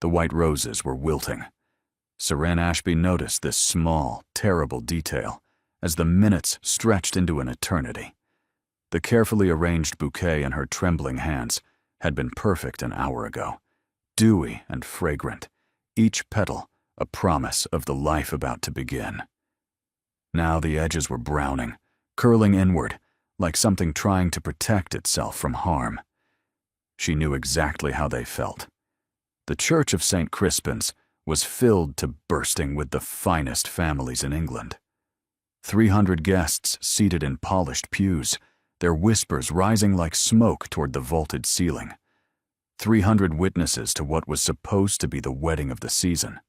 The white roses were wilting. Seren Ashby noticed this small, terrible detail as the minutes stretched into an eternity. The carefully arranged bouquet in her trembling hands had been perfect an hour ago, dewy and fragrant, each petal a promise of the life about to begin. Now the edges were browning, curling inward, like something trying to protect itself from harm. She knew exactly how they felt. The Church of St. Crispin's was filled to bursting with the finest families in England. 300 guests seated in polished pews, their whispers rising like smoke toward the vaulted ceiling. 300 witnesses to what was supposed to be the wedding of the season.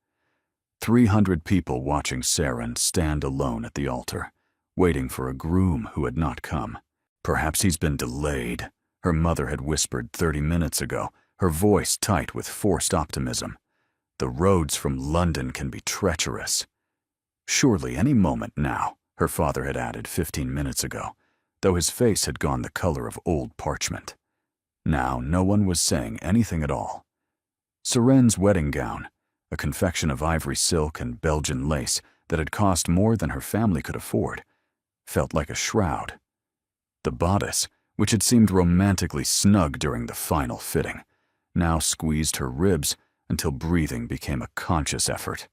300 people watching Seren stand alone at the altar, waiting for a groom who had not come. Perhaps he's been delayed, her mother had whispered 30 minutes ago, her voice tight with forced optimism. The roads from London can be treacherous. Surely any moment now, her father had added 15 minutes ago, though his face had gone the color of old parchment. Now no one was saying anything at all. Seren's wedding gown, a confection of ivory silk and Belgian lace that had cost more than her family could afford, felt like a shroud. The bodice, which had seemed romantically snug during the final fitting, now squeezed her ribs until breathing became a conscious effort.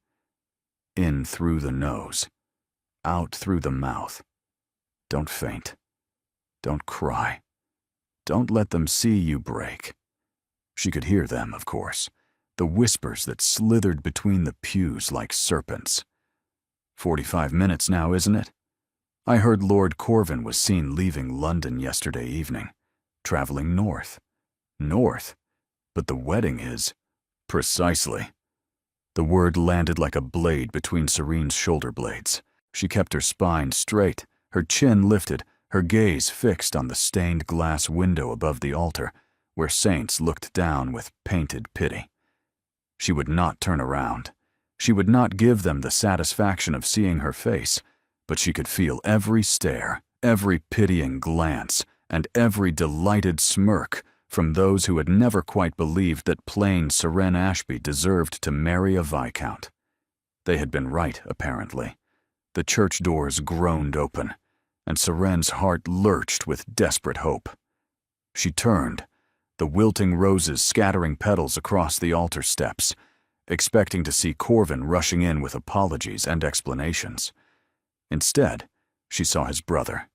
In through the nose, out through the mouth. Don't faint. Don't cry. Don't let them see you break. She could hear them, of course, the whispers that slithered between the pews like serpents. 45 minutes now, isn't it? I heard Lord Corvin was seen leaving London yesterday evening, traveling north. North? But the wedding is... Precisely. The word landed like a blade between Serene's shoulder blades. She kept her spine straight, her chin lifted, her gaze fixed on the stained glass window above the altar, where saints looked down with painted pity. She would not turn around. She would not give them the satisfaction of seeing her face, but she could feel every stare, every pitying glance, and every delighted smirk from those who had never quite believed that plain Seren Ashby deserved to marry a viscount. They had been right, apparently. The church doors groaned open, and Seren's heart lurched with desperate hope. She turned, the wilting roses scattering petals across the altar steps, expecting to see Corvin rushing in with apologies and explanations. Instead, she saw his brother.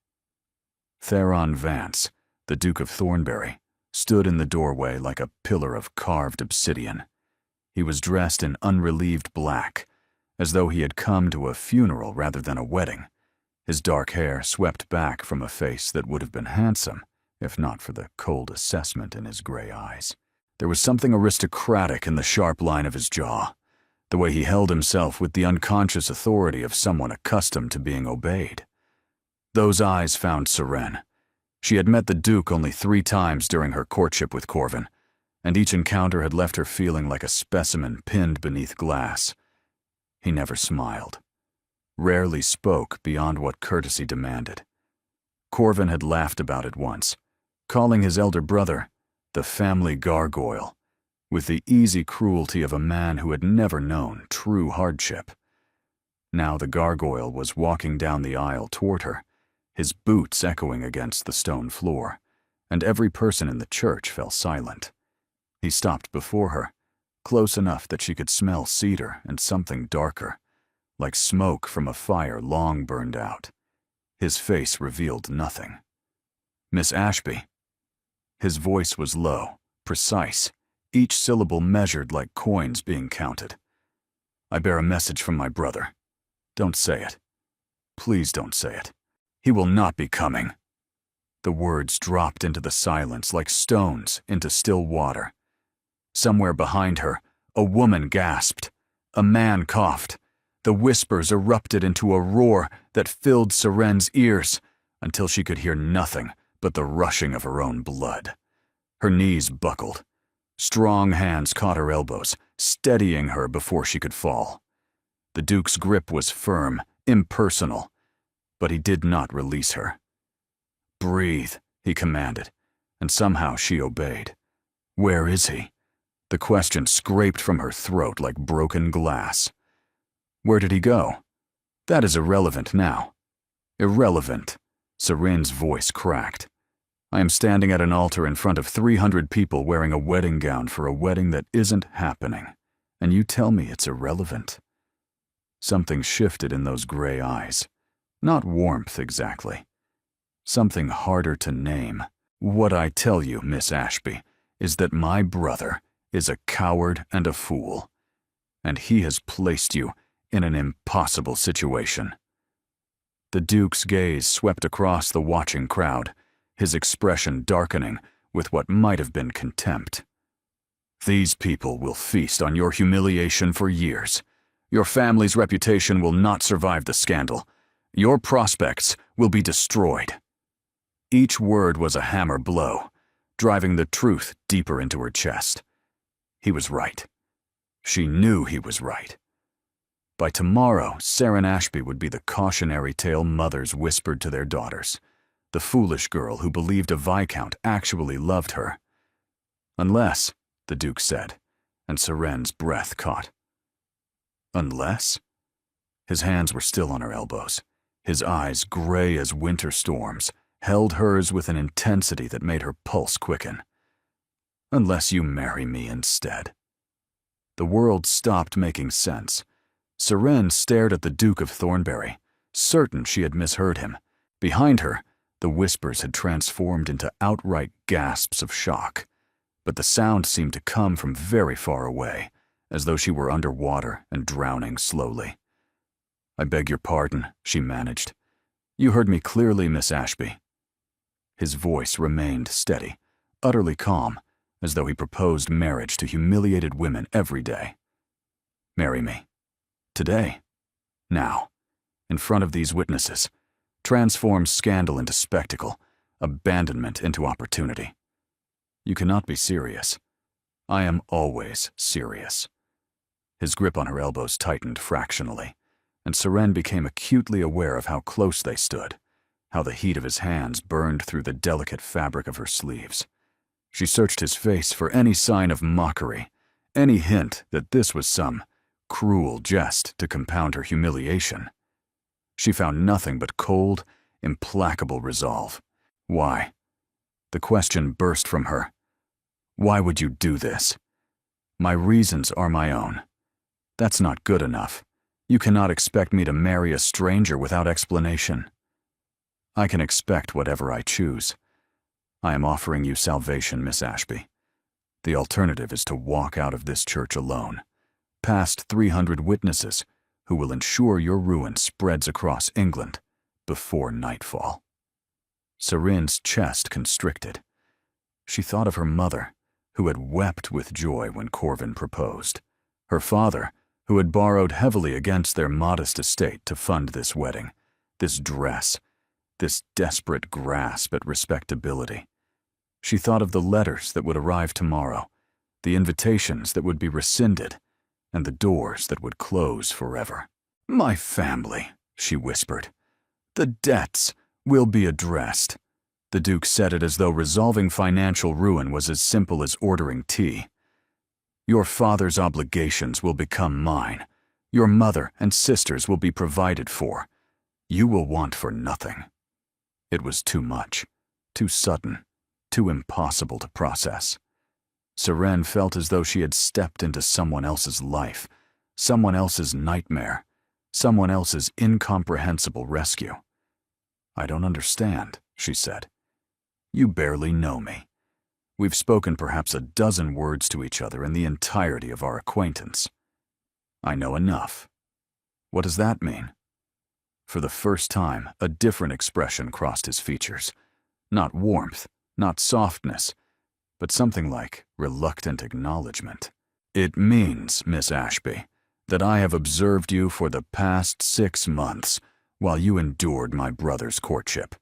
Theron Vance, the Duke of Thornbury, stood in the doorway like a pillar of carved obsidian. He was dressed in unrelieved black, as though he had come to a funeral rather than a wedding, his dark hair swept back from a face that would have been handsome, if not for the cold assessment in his gray eyes. There was something aristocratic in the sharp line of his jaw, the way he held himself with the unconscious authority of someone accustomed to being obeyed. Those eyes found Seren. She had met the Duke only 3 times during her courtship with Corvin, and each encounter had left her feeling like a specimen pinned beneath glass. He never smiled, rarely spoke beyond what courtesy demanded. Corvin had laughed about it once, calling his elder brother the family gargoyle, with the easy cruelty of a man who had never known true hardship. Now the gargoyle was walking down the aisle toward her, his boots echoing against the stone floor, and every person in the church fell silent. He stopped before her, close enough that she could smell cedar and something darker, like smoke from a fire long burned out. His face revealed nothing. "Miss Ashby." His voice was low, precise, each syllable measured like coins being counted. "I bear a message from my brother. Don't say it. Please don't say it. He will not be coming." The words dropped into the silence like stones into still water. Somewhere behind her, a woman gasped. A man coughed. The whispers erupted into a roar that filled Seren's ears until she could hear nothing but the rushing of her own blood. Her knees buckled. Strong hands caught her elbows, steadying her before she could fall. The Duke's grip was firm, impersonal, but he did not release her. "Breathe," he commanded, and somehow she obeyed. "Where is he?" The question scraped from her throat like broken glass. Where did he go? That is irrelevant now. Irrelevant. Serene's voice cracked. I am standing at an altar in front of 300 people wearing a wedding gown for a wedding that isn't happening, and you tell me it's irrelevant. Something shifted in those gray eyes. Not warmth exactly. Something harder to name. What I tell you, Miss Ashby, is that my brother is a coward and a fool, and he has placed you in an impossible situation. The Duke's gaze swept across the watching crowd, his expression darkening with what might have been contempt. These people will feast on your humiliation for years. Your family's reputation will not survive the scandal. Your prospects will be destroyed. Each word was a hammer blow, driving the truth deeper into her chest. He was right. She knew he was right. By tomorrow, Saren Ashby would be the cautionary tale mothers whispered to their daughters, the foolish girl who believed a viscount actually loved her. Unless, the Duke said, and Serene's breath caught. Unless? His hands were still on her elbows. His eyes, gray as winter storms, held hers with an intensity that made her pulse quicken. Unless you marry me instead. The world stopped making sense. Serene stared at the Duke of Thornbury, certain she had misheard him. Behind her, the whispers had transformed into outright gasps of shock, but the sound seemed to come from very far away, as though she were underwater and drowning slowly. I beg your pardon, she managed. You heard me clearly, Miss Ashby. His voice remained steady, utterly calm, as though he proposed marriage to humiliated women every day. Marry me. Today. Now. In front of these witnesses. Transform scandal into spectacle, abandonment into opportunity. You cannot be serious. I am always serious. His grip on her elbows tightened fractionally, and Serene became acutely aware of how close they stood, how the heat of his hands burned through the delicate fabric of her sleeves. She searched his face for any sign of mockery, any hint that this was some cruel jest to compound her humiliation. She found nothing but cold, implacable resolve. Why? The question burst from her. Why would you do this? My reasons are my own. That's not good enough. You cannot expect me to marry a stranger without explanation. I can expect whatever I choose. I am offering you salvation, Miss Ashby. The alternative is to walk out of this church alone, past 300 witnesses who will ensure your ruin spreads across England before nightfall. Serene's chest constricted. She thought of her mother, who had wept with joy when Corvin proposed, her father, who had borrowed heavily against their modest estate to fund this wedding, this dress, this desperate grasp at respectability. She thought of the letters that would arrive tomorrow, the invitations that would be rescinded, and the doors that would close forever. My family, she whispered. The debts will be addressed. The Duke said it as though resolving financial ruin was as simple as ordering tea. Your father's obligations will become mine. Your mother and sisters will be provided for. You will want for nothing. It was too much, too sudden, too impossible to process. Serene felt as though she had stepped into someone else's life, someone else's nightmare, someone else's incomprehensible rescue. I don't understand, she said. You barely know me. We've spoken perhaps a dozen words to each other in the entirety of our acquaintance. I know enough. What does that mean? For the first time, a different expression crossed his features. Not warmth, not softness, but something like reluctant acknowledgement. It means, Miss Ashby, that I have observed you for the past 6 months while you endured my brother's courtship.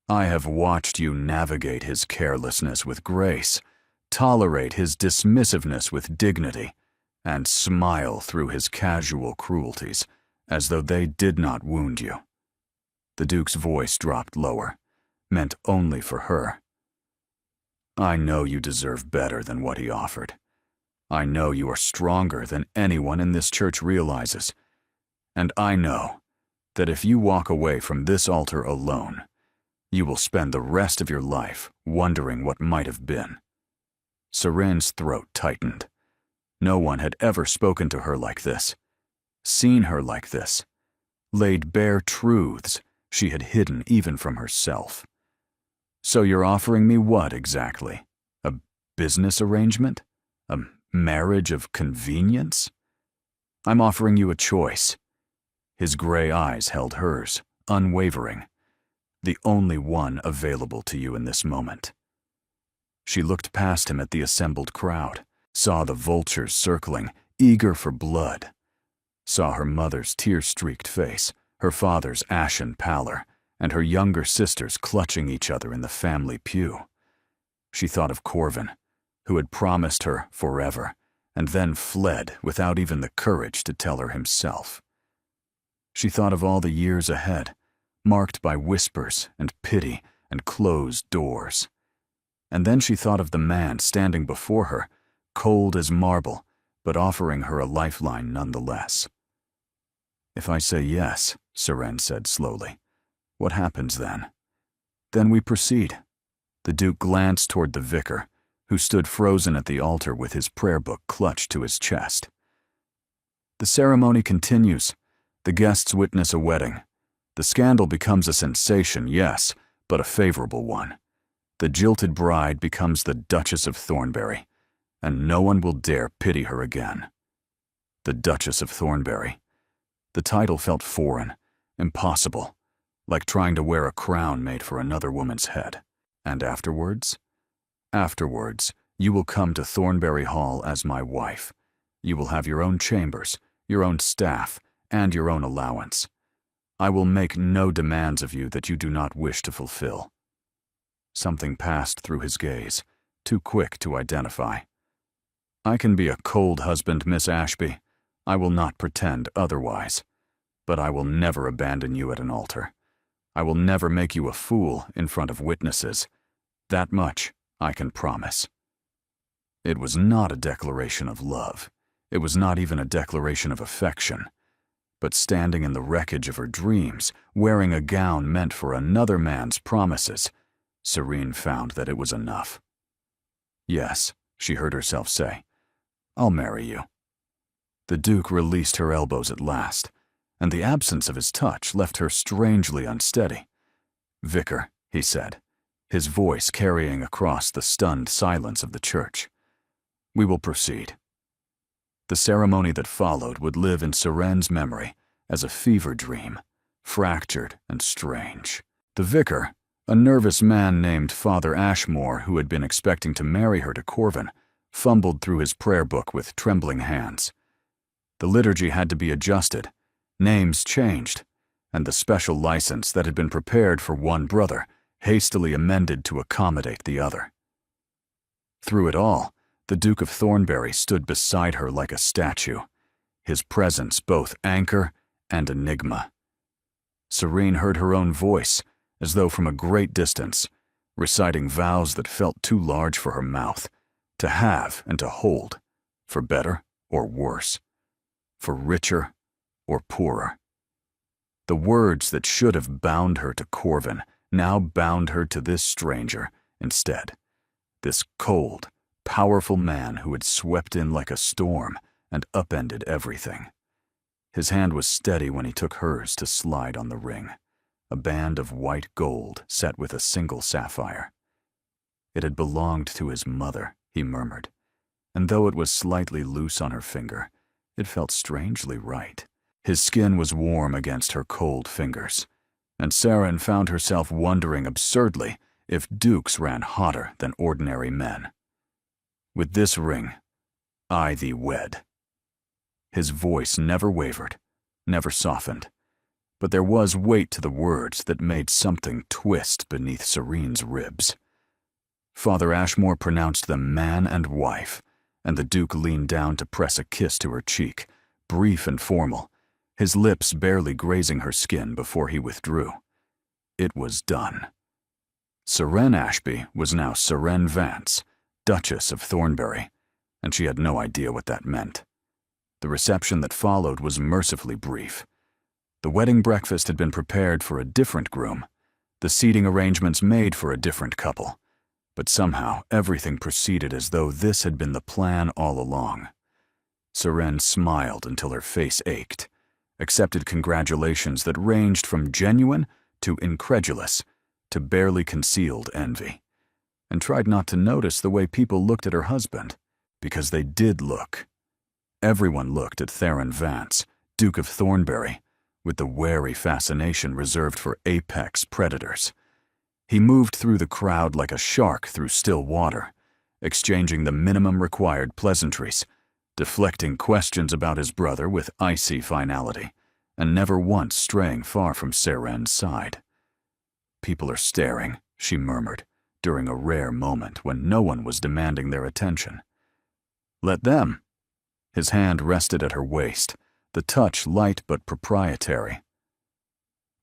I have watched you navigate his carelessness with grace, tolerate his dismissiveness with dignity, and smile through his casual cruelties as though they did not wound you. The Duke's voice dropped lower, meant only for her. I know you deserve better than what he offered. I know you are stronger than anyone in this church realizes, and I know that if you walk away from this altar alone, you will spend the rest of your life wondering what might have been." Serene's throat tightened. No one had ever spoken to her like this, seen her like this, laid bare truths she had hidden even from herself. "So you're offering me what exactly? A business arrangement? A marriage of convenience?" "I'm offering you a choice." His gray eyes held hers, unwavering. "The only one available to you in this moment." She looked past him at the assembled crowd, saw the vultures circling, eager for blood, saw her mother's tear-streaked face, her father's ashen pallor, and her younger sisters clutching each other in the family pew. She thought of Corvin, who had promised her forever, and then fled without even the courage to tell her himself. She thought of all the years ahead, marked by whispers and pity and closed doors. And then she thought of the man standing before her, cold as marble, but offering her a lifeline nonetheless. "If I say yes," Serene said slowly, "what happens then?" "Then we proceed." The Duke glanced toward the vicar, who stood frozen at the altar with his prayer book clutched to his chest. "The ceremony continues. The guests witness a wedding. The scandal becomes a sensation, yes, but a favorable one. The jilted bride becomes the Duchess of Thornbury, and no one will dare pity her again." The Duchess of Thornbury. The title felt foreign, impossible, like trying to wear a crown made for another woman's head. "And afterwards?" "Afterwards, you will come to Thornbury Hall as my wife. You will have your own chambers, your own staff, and your own allowance. I will make no demands of you that you do not wish to fulfill." Something passed through his gaze, too quick to identify. "I can be a cold husband, Miss Ashby. I will not pretend otherwise. But I will never abandon you at an altar. I will never make you a fool in front of witnesses. That much I can promise." It was not a declaration of love. It was not even a declaration of affection. But standing in the wreckage of her dreams, wearing a gown meant for another man's promises, Serene found that it was enough. "Yes," she heard herself say, "I'll marry you." The Duke released her elbows at last, and the absence of his touch left her strangely unsteady. "Vicar," he said, his voice carrying across the stunned silence of the church, "we will proceed." The ceremony that followed would live in Serene's memory as a fever dream, fractured and strange. The vicar, a nervous man named Father Ashmore who had been expecting to marry her to Corvin, fumbled through his prayer book with trembling hands. The liturgy had to be adjusted, names changed, and the special license that had been prepared for one brother hastily amended to accommodate the other. Through it all, the Duke of Thornbury stood beside her like a statue, his presence both anchor and enigma. Serene heard her own voice, as though from a great distance, reciting vows that felt too large for her mouth, to have and to hold, for better or worse, for richer or poorer. The words that should have bound her to Corvin now bound her to this stranger instead, this cold, powerful man who had swept in like a storm and upended everything. His hand was steady when he took hers to slide on the ring, a band of white gold set with a single sapphire. It had belonged to his mother, he murmured, and though it was slightly loose on her finger, it felt strangely right. His skin was warm against her cold fingers, and Serene found herself wondering absurdly if dukes ran hotter than ordinary men. "With this ring, I thee wed." His voice never wavered, never softened, but there was weight to the words that made something twist beneath Serene's ribs. Father Ashmore pronounced them man and wife, and the Duke leaned down to press a kiss to her cheek, brief and formal, his lips barely grazing her skin before he withdrew. It was done. Serene Ashby was now Serene Vance, Duchess of Thornbury, and she had no idea what that meant. The reception that followed was mercifully brief. The wedding breakfast had been prepared for a different groom, the seating arrangements made for a different couple, but somehow everything proceeded as though this had been the plan all along. Seren smiled until her face ached, accepted congratulations that ranged from genuine to incredulous to barely concealed envy, and tried not to notice the way people looked at her husband, because they did look. Everyone looked at Theron Vance, Duke of Thornbury, with the wary fascination reserved for apex predators. He moved through the crowd like a shark through still water, exchanging the minimum required pleasantries, deflecting questions about his brother with icy finality, and never once straying far from Seren's side. "People are staring," she murmured, during a rare moment when no one was demanding their attention. "Let them." His hand rested at her waist, the touch light but proprietary.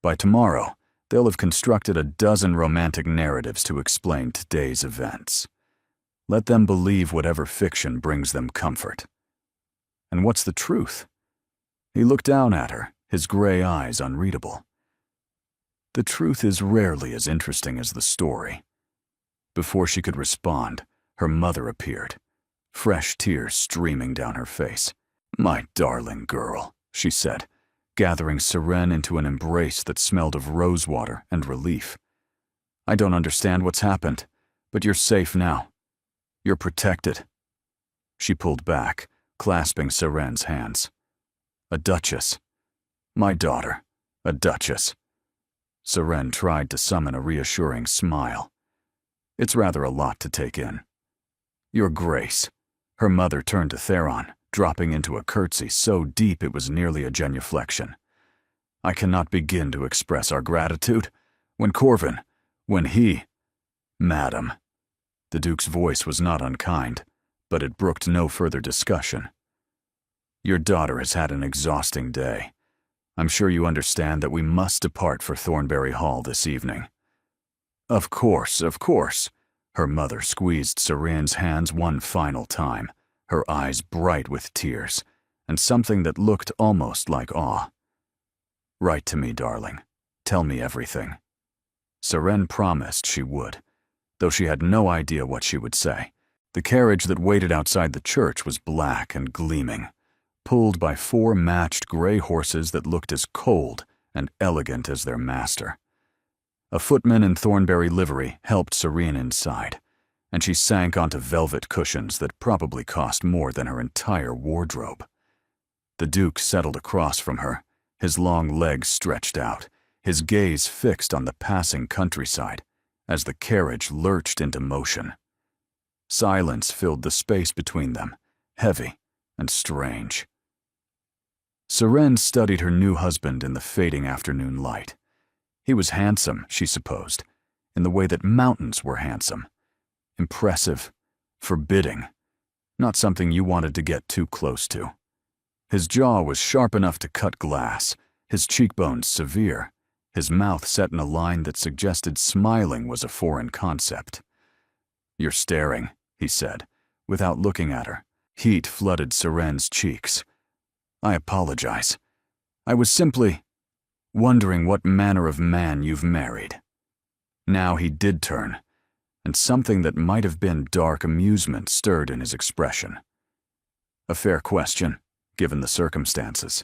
"By tomorrow, they'll have constructed a dozen romantic narratives to explain today's events. Let them believe whatever fiction brings them comfort." "And what's the truth?" He looked down at her, his gray eyes unreadable. "The truth is rarely as interesting as the story." Before she could respond, her mother appeared, fresh tears streaming down her face. "My darling girl," she said, gathering Seren into an embrace that smelled of rosewater and relief. "I don't understand what's happened, but you're safe now. You're protected." She pulled back, clasping Seren's hands. "A duchess. My daughter, a duchess." Seren tried to summon a reassuring smile. "It's rather a lot to take in." "Your Grace." Her mother turned to Theron, dropping into a curtsy so deep it was nearly a genuflection. "I cannot begin to express our gratitude. When he—" "Madam." The Duke's voice was not unkind, but it brooked no further discussion. "Your daughter has had an exhausting day. I'm sure you understand that we must depart for Thornbury Hall this evening." Of course." Her mother squeezed Seren's hands one final time, her eyes bright with tears, and something that looked almost like awe. "Write to me, darling. Tell me everything." Seren promised she would, though she had no idea what she would say. The carriage that waited outside the church was black and gleaming, pulled by 4 matched gray horses that looked as cold and elegant as their master. A footman in Thornbury livery helped Seren inside, and she sank onto velvet cushions that probably cost more than her entire wardrobe. The Duke settled across from her, his long legs stretched out, his gaze fixed on the passing countryside as the carriage lurched into motion. Silence filled the space between them, heavy and strange. Seren studied her new husband in the fading afternoon light. He was handsome, she supposed, in the way that mountains were handsome. Impressive, forbidding, not something you wanted to get too close to. His jaw was sharp enough to cut glass, his cheekbones severe, his mouth set in a line that suggested smiling was a foreign concept. "You're staring," he said, without looking at her. Heat flooded Seren's cheeks. "I apologize. I was simply wondering what manner of man you've married." Now he did turn, and something that might have been dark amusement stirred in his expression. "A fair question, given the circumstances.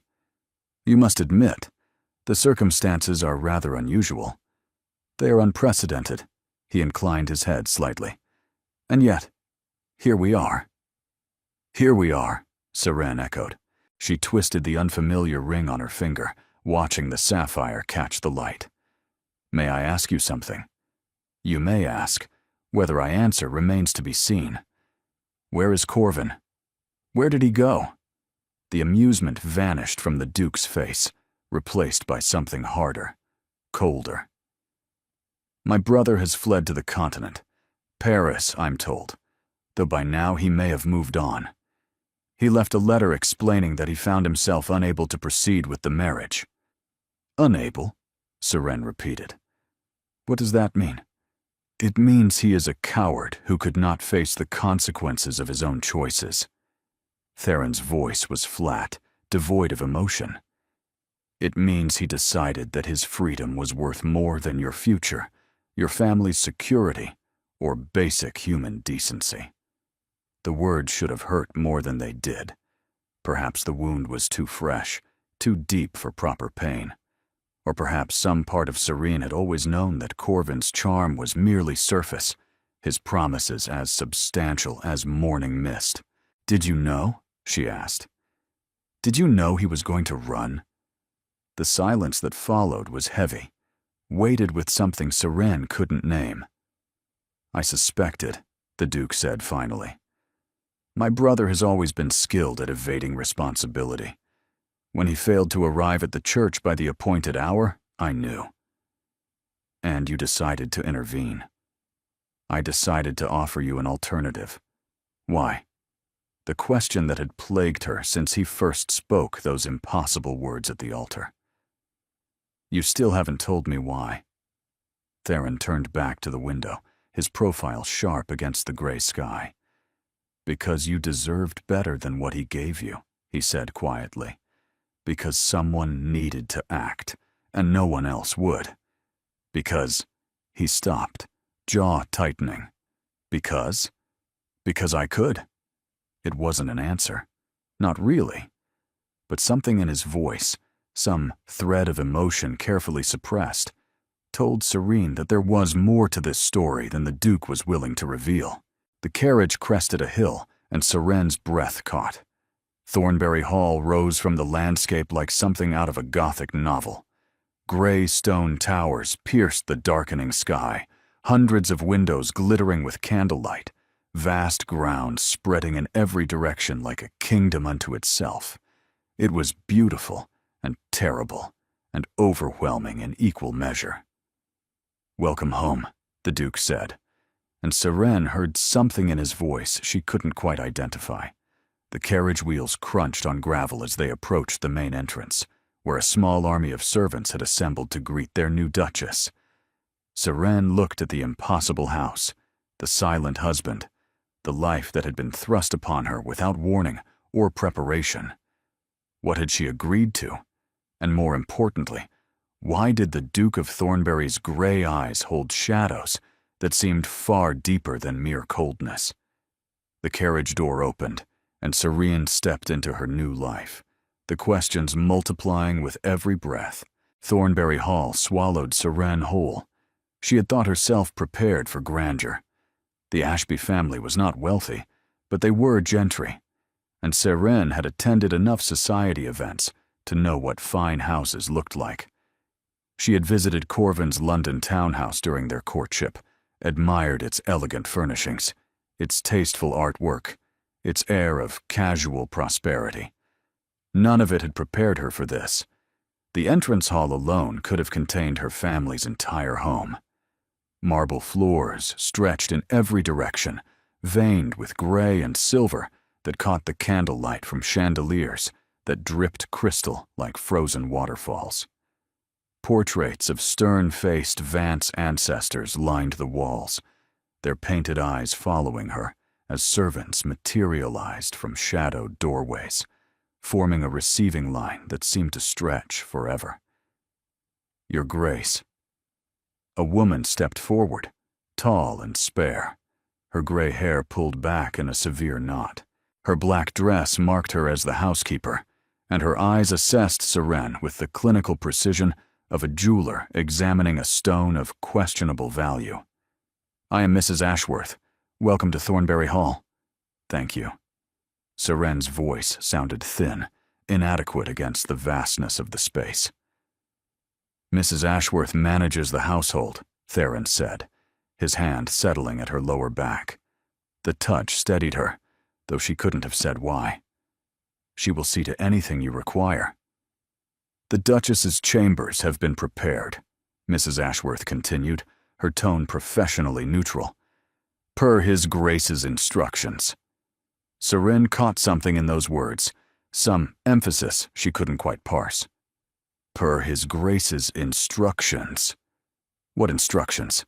You must admit, the circumstances are rather unusual. They are unprecedented." He inclined his head slightly. "And yet, here we are." "Here we are," Seren echoed. She twisted the unfamiliar ring on her finger, watching the sapphire catch the light. "May I ask you something?" "You may ask. Whether I answer remains to be seen. Where is Corvin? Where did he go?" The amusement vanished from the Duke's face, replaced by something harder, colder. "My brother has fled to the continent. Paris, I'm told, though by now he may have moved on. He left a letter explaining that he found himself unable to proceed with the marriage." "Unable?" Seren repeated. "What does that mean?" It means he is a coward who could not face the consequences of his own choices. Theron's voice was flat, devoid of emotion. It means he decided that his freedom was worth more than your future, your family's security, or basic human decency. The words should have hurt more than they did. Perhaps the wound was too fresh, too deep for proper pain. Or perhaps some part of Serene had always known that Corvin's charm was merely surface, his promises as substantial as morning mist. "Did you know?" she asked. "Did you know he was going to run?" The silence that followed was heavy, weighted with something Serene couldn't name. "I suspected," the Duke said finally. "My brother has always been skilled at evading responsibility. When he failed to arrive at the church by the appointed hour, I knew. And you decided to intervene. I decided to offer you an alternative. Why?" The question that had plagued her since he first spoke those impossible words at the altar. "You still haven't told me why." Theron turned back to the window, his profile sharp against the gray sky. "Because you deserved better than what he gave you," he said quietly. "Because someone needed to act, and no one else would. Because—" he stopped, jaw tightening. "Because I could." It wasn't an answer. Not really. But something in his voice, some thread of emotion carefully suppressed, told Serene that there was more to this story than the Duke was willing to reveal. The carriage crested a hill, and Serene's breath caught. Thornbury Hall rose from the landscape like something out of a Gothic novel. Gray stone towers pierced the darkening sky, hundreds of windows glittering with candlelight, vast grounds spreading in every direction like a kingdom unto itself. It was beautiful and terrible and overwhelming in equal measure. "Welcome home," the Duke said, and Serene heard something in his voice she couldn't quite identify. The carriage wheels crunched on gravel as they approached the main entrance, where a small army of servants had assembled to greet their new Duchess. Serene looked at the impossible house, the silent husband, the life that had been thrust upon her without warning or preparation. What had she agreed to? And more importantly, why did the Duke of Thornbury's gray eyes hold shadows that seemed far deeper than mere coldness? The carriage door opened, and Serene stepped into her new life, the questions multiplying with every breath. Thornbury Hall swallowed Serene whole. She had thought herself prepared for grandeur. The Ashby family was not wealthy, but they were gentry, and Serene had attended enough society events to know what fine houses looked like. She had visited Corvin's London townhouse during their courtship, admired its elegant furnishings, its tasteful artwork, its air of casual prosperity. None of it had prepared her for this. The entrance hall alone could have contained her family's entire home. Marble floors stretched in every direction, veined with gray and silver that caught the candlelight from chandeliers that dripped crystal like frozen waterfalls. Portraits of stern-faced Vance ancestors lined the walls, their painted eyes following her as servants materialized from shadowed doorways, forming a receiving line that seemed to stretch forever. "Your Grace." A woman stepped forward, tall and spare, her gray hair pulled back in a severe knot. Her black dress marked her as the housekeeper, and her eyes assessed Serene with the clinical precision of a jeweler examining a stone of questionable value. "I am Mrs. Ashworth. Welcome to Thornbury Hall." "Thank you." Serene's voice sounded thin, inadequate against the vastness of the space. "Mrs. Ashworth manages the household," Theron said, his hand settling at her lower back. The touch steadied her, though she couldn't have said why. "She will see to anything you require." "The Duchess's chambers have been prepared," Mrs. Ashworth continued, her tone professionally neutral, "per His Grace's instructions." Serene caught something in those words, some emphasis she couldn't quite parse. "Per His Grace's instructions." What instructions?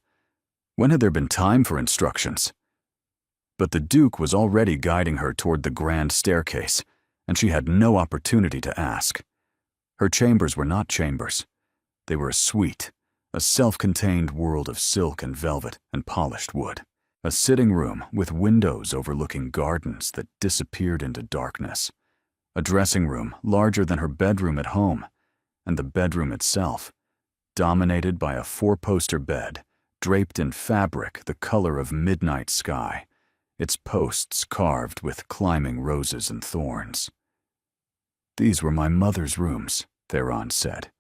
When had there been time for instructions? But the Duke was already guiding her toward the grand staircase, and she had no opportunity to ask. Her chambers were not chambers. They were a suite, a self-contained world of silk and velvet and polished wood. A sitting room with windows overlooking gardens that disappeared into darkness. A dressing room larger than her bedroom at home, and the bedroom itself, dominated by a four-poster bed, draped in fabric the color of midnight sky, its posts carved with climbing roses and thorns. "These were my mother's rooms," Theron said,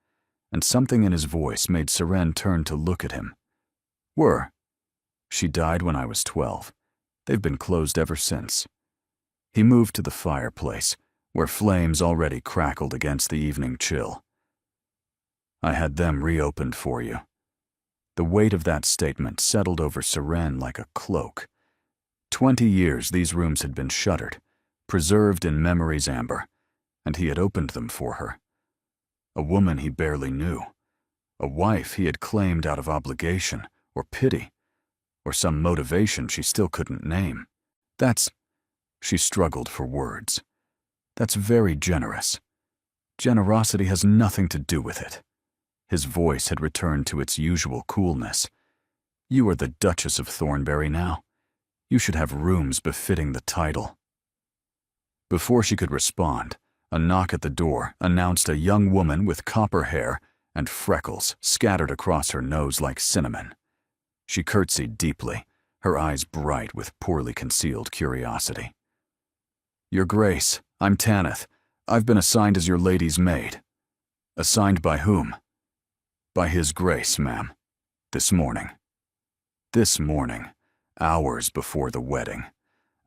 and something in his voice made Seren turn to look at him. "Were. She died when I was 12. They've been closed ever since." He moved to the fireplace, where flames already crackled against the evening chill. "I had them reopened for you." The weight of that statement settled over Seren like a cloak. 20 years these rooms had been shuttered, preserved in memory's amber, and he had opened them for her. A woman he barely knew. A wife he had claimed out of obligation or pity, or some motivation she still couldn't name. She struggled for words. "That's very generous. Generosity has nothing to do with it." His voice had returned to its usual coolness. "You are the Duchess of Thornbury now. You should have rooms befitting the title." Before she could respond, a knock at the door announced a young woman with copper hair and freckles scattered across her nose like cinnamon. She curtsied deeply, her eyes bright with poorly concealed curiosity. "Your Grace, I'm Tanith. I've been assigned as your lady's maid." "Assigned by whom?" "By His Grace, ma'am. This morning." This morning, hours before the wedding.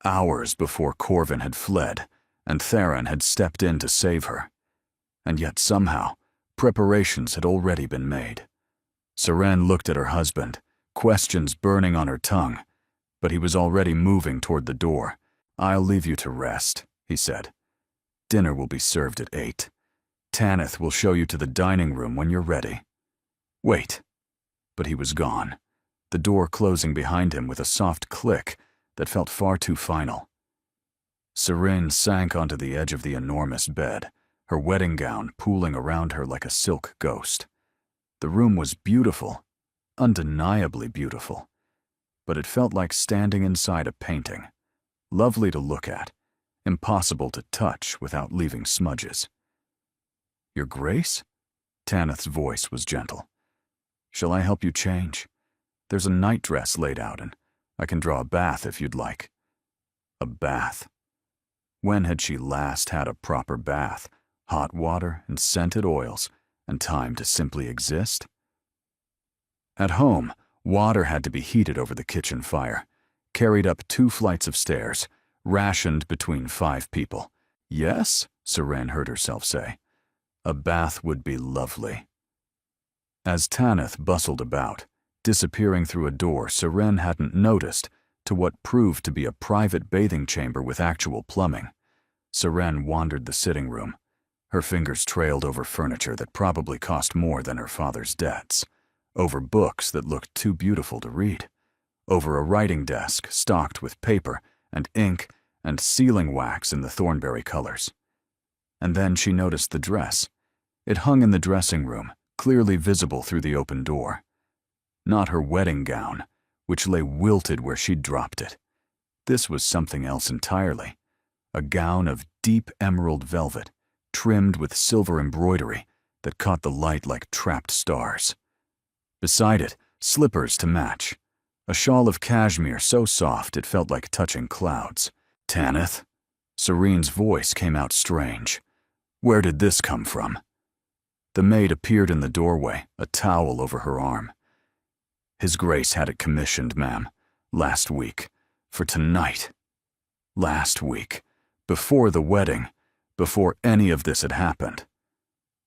Hours before Corvin had fled, and Theron had stepped in to save her. And yet somehow, preparations had already been made. Seren looked at her husband, questions burning on her tongue, but he was already moving toward the door. "I'll leave you to rest," he said. "Dinner will be served at 8. Tanith will show you to the dining room when you're ready." "Wait." But he was gone, the door closing behind him with a soft click that felt far too final. Seren sank onto the edge of the enormous bed, her wedding gown pooling around her like a silk ghost. The room was beautiful, undeniably beautiful, but it felt like standing inside a painting, lovely to look at, impossible to touch without leaving smudges. "Your Grace?" Tanith's voice was gentle. "Shall I help you change? There's a nightdress laid out, and I can draw a bath if you'd like." A bath. When had she last had a proper bath, hot water and scented oils, and time to simply exist? At home, water had to be heated over the kitchen fire, carried up 2 flights of stairs, rationed between 5 people. Yes, Seren heard herself say. A bath would be lovely. As Tanith bustled about, disappearing through a door Seren hadn't noticed, to what proved to be a private bathing chamber with actual plumbing, Seren wandered the sitting room. Her fingers trailed over furniture that probably cost more than her father's debts, over books that looked too beautiful to read, over a writing desk stocked with paper and ink and sealing wax in the Thornbury colors. And then she noticed the dress. It hung in the dressing room, clearly visible through the open door. Not her wedding gown, which lay wilted where she'd dropped it. This was something else entirely. A gown of deep emerald velvet, trimmed with silver embroidery that caught the light like trapped stars. Beside it, slippers to match. A shawl of cashmere so soft it felt like touching clouds. Tanith? Serene's voice came out strange. Where did this come from? The maid appeared in the doorway, a towel over her arm. His Grace had it commissioned, ma'am, last week, for tonight. Last week, before the wedding, before any of this had happened.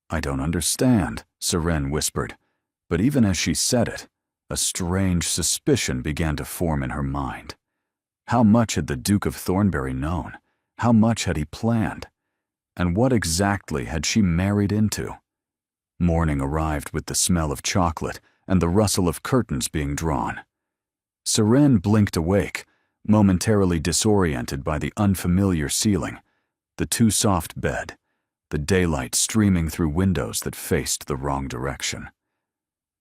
I don't understand, Seren whispered, but even as she said it, a strange suspicion began to form in her mind. How much had the Duke of Thornbury known? How much had he planned? And what exactly had she married into? Morning arrived with the smell of chocolate and the rustle of curtains being drawn. Seren blinked awake, momentarily disoriented by the unfamiliar ceiling, the too soft bed, the daylight streaming through windows that faced the wrong direction.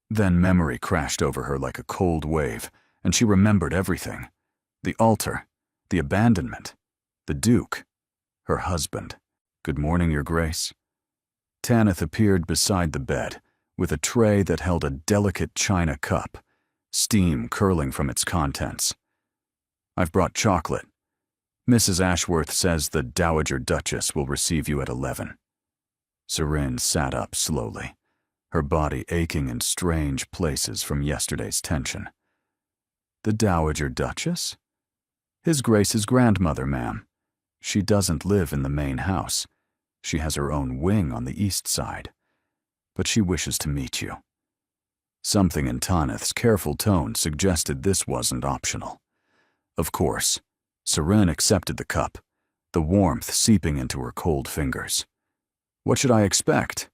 Then memory crashed over her like a cold wave, and she remembered everything. The altar, the abandonment, the Duke, her husband. "Good morning, Your Grace." Tanith appeared beside the bed, with a tray that held a delicate china cup, steam curling from its contents. "I've brought chocolate. Mrs. Ashworth says the Dowager Duchess will receive you at 11. Seren sat up slowly, her body aching in strange places from yesterday's tension. "The Dowager Duchess? His Grace's grandmother, ma'am. She doesn't live in the main house. She has her own wing on the east side. But she wishes to meet you." Something in Tanith's careful tone suggested this wasn't optional. Of course, Seren accepted the cup, the warmth seeping into her cold fingers. "What should I expect?"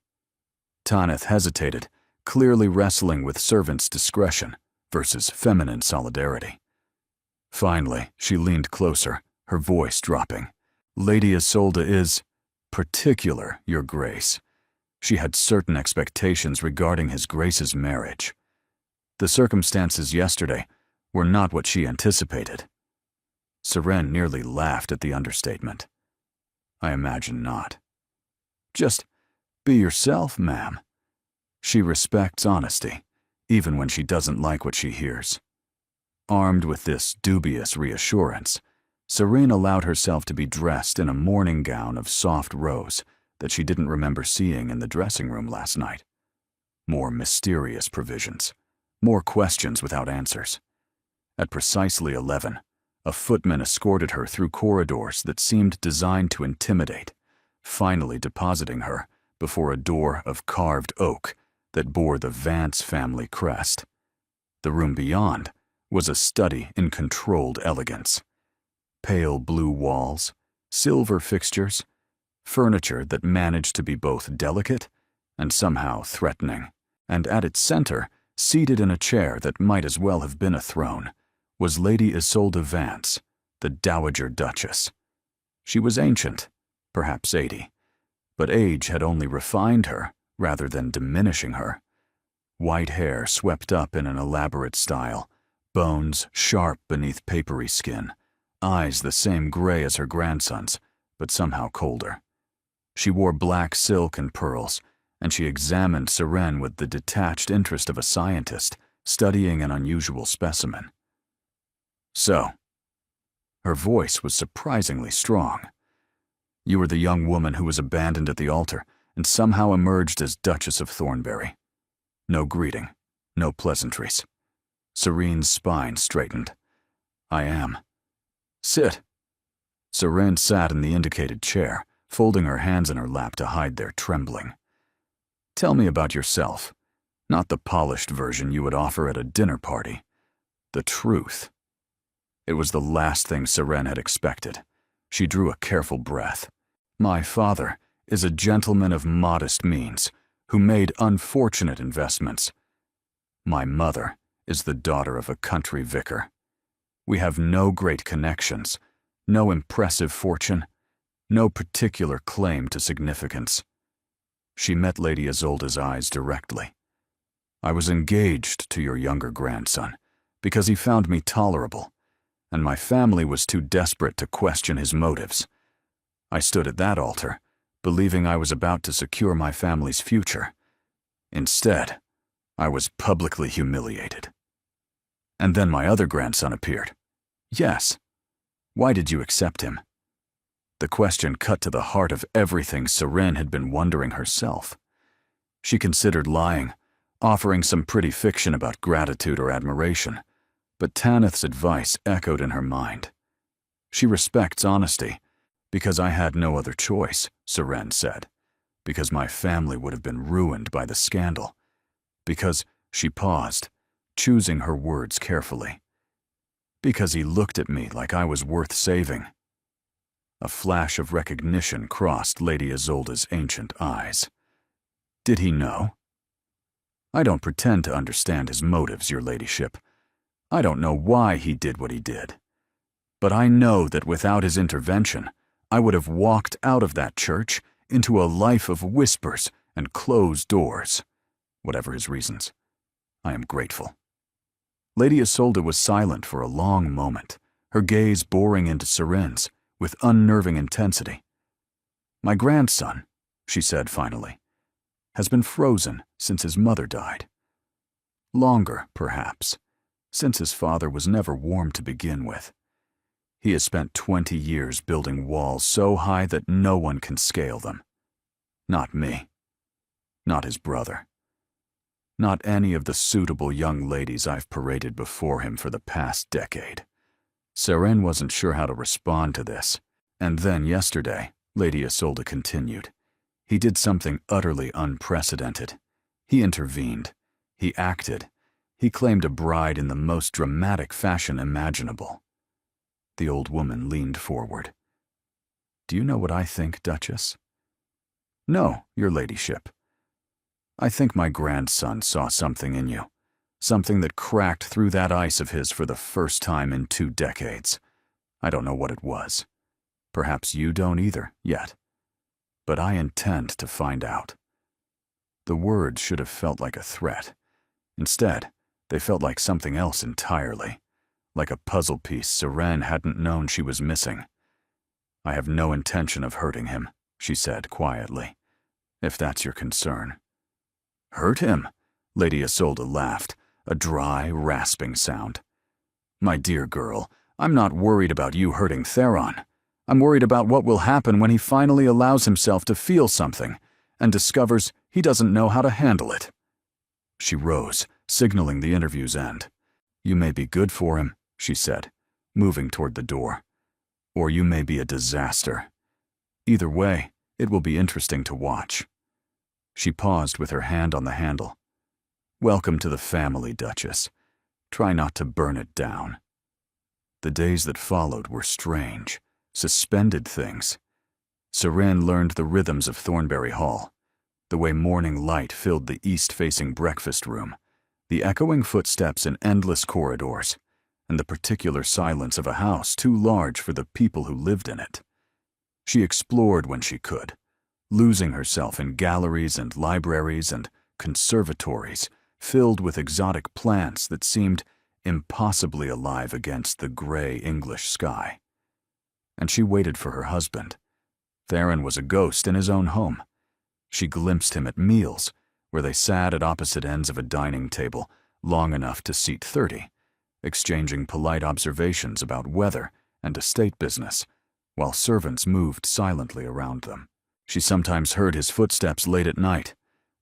Tanith hesitated, clearly wrestling with servant's discretion versus feminine solidarity. Finally, she leaned closer, her voice dropping. "Lady Isolde is particular, Your Grace. She had certain expectations regarding His Grace's marriage. The circumstances yesterday were not what she anticipated." Seren nearly laughed at the understatement. "I imagine not. Just be yourself, ma'am. She respects honesty, even when she doesn't like what she hears." Armed with this dubious reassurance, Seren allowed herself to be dressed in a morning gown of soft rose that she didn't remember seeing in the dressing room last night. More mysterious provisions, more questions without answers. At precisely 11, a footman escorted her through corridors that seemed designed to intimidate, finally depositing her before a door of carved oak that bore the Vance family crest. The room beyond was a study in controlled elegance. Pale blue walls, silver fixtures, furniture that managed to be both delicate and somehow threatening. And at its center, seated in a chair that might as well have been a throne, was Lady Isolde Vance, the Dowager Duchess. She was ancient, perhaps 80, but age had only refined her rather than diminishing her. White hair swept up in an elaborate style, bones sharp beneath papery skin, eyes the same gray as her grandson's, but somehow colder. She wore black silk and pearls, and she examined Seren with the detached interest of a scientist studying an unusual specimen. "So," her voice was surprisingly strong, "you were the young woman who was abandoned at the altar and somehow emerged as Duchess of Thornbury. No greeting, no pleasantries." Serene's spine straightened. "I am." "Sit." Seren sat in the indicated chair, folding her hands in her lap to hide their trembling. "Tell me about yourself, not the polished version you would offer at a dinner party. The truth." It was the last thing Seren had expected. She drew a careful breath. "My father is a gentleman of modest means who made unfortunate investments. My mother is the daughter of a country vicar. We have no great connections, no impressive fortune, no particular claim to significance." She met Lady Isolde's eyes directly. "I was engaged to your younger grandson because he found me tolerable, and my family was too desperate to question his motives. I stood at that altar, believing I was about to secure my family's future. Instead, I was publicly humiliated. And then my other grandson appeared. Yes. Why did you accept him?" The question cut to the heart of everything Seren had been wondering herself. She considered lying, offering some pretty fiction about gratitude or admiration, but Tanith's advice echoed in her mind. "She respects honesty, because I had no other choice," Seren said, "because my family would have been ruined by the scandal, because," she paused, choosing her words carefully, "because he looked at me like I was worth saving." A flash of recognition crossed Lady Isolde's ancient eyes. "Did he know?" "I don't pretend to understand his motives, your ladyship. I don't know why he did what he did. But I know that without his intervention, I would have walked out of that church into a life of whispers and closed doors. Whatever his reasons, I am grateful." Lady Isolde was silent for a long moment, her gaze boring into Seren's with unnerving intensity. "My grandson," she said finally, "has been frozen since his mother died. Longer, perhaps, since his father was never warm to begin with. He has spent 20 years building walls so high that no one can scale them. Not me. Not his brother. Not any of the suitable young ladies I've paraded before him for the past decade." Seren wasn't sure how to respond to this. "And then yesterday," Lady Isolde continued, "he did something utterly unprecedented. He intervened. He acted. He claimed a bride in the most dramatic fashion imaginable." The old woman leaned forward. "Do you know what I think, Duchess?" "No, your ladyship. I think my grandson saw something in you, something that cracked through that ice of his for the first time in 2 decades. I don't know what it was. Perhaps you don't either, yet. But I intend to find out." The words should have felt like a threat. Instead, they felt like something else entirely, like a puzzle piece Seren hadn't known she was missing. "I have no intention of hurting him," she said quietly, "if that's your concern." "Hurt him?" Lady Isolde laughed, a dry, rasping sound. "My dear girl, I'm not worried about you hurting Theron. I'm worried about what will happen when he finally allows himself to feel something and discovers he doesn't know how to handle it." She rose, signaling the interview's end. "You may be good for him," she said, moving toward the door. "Or you may be a disaster. Either way, it will be interesting to watch." She paused with her hand on the handle. "Welcome to the family, Duchess. Try not to burn it down." The days that followed were strange, suspended things. Seren learned the rhythms of Thornbury Hall, the way morning light filled the east-facing breakfast room, the echoing footsteps in endless corridors, and the particular silence of a house too large for the people who lived in it. She explored when she could, losing herself in galleries and libraries and conservatories filled with exotic plants that seemed impossibly alive against the gray English sky. And she waited for her husband. Theron was a ghost in his own home. She glimpsed him at meals, where they sat at opposite ends of a dining table long enough to seat 30, exchanging polite observations about weather and estate business, while servants moved silently around them. She sometimes heard his footsteps late at night,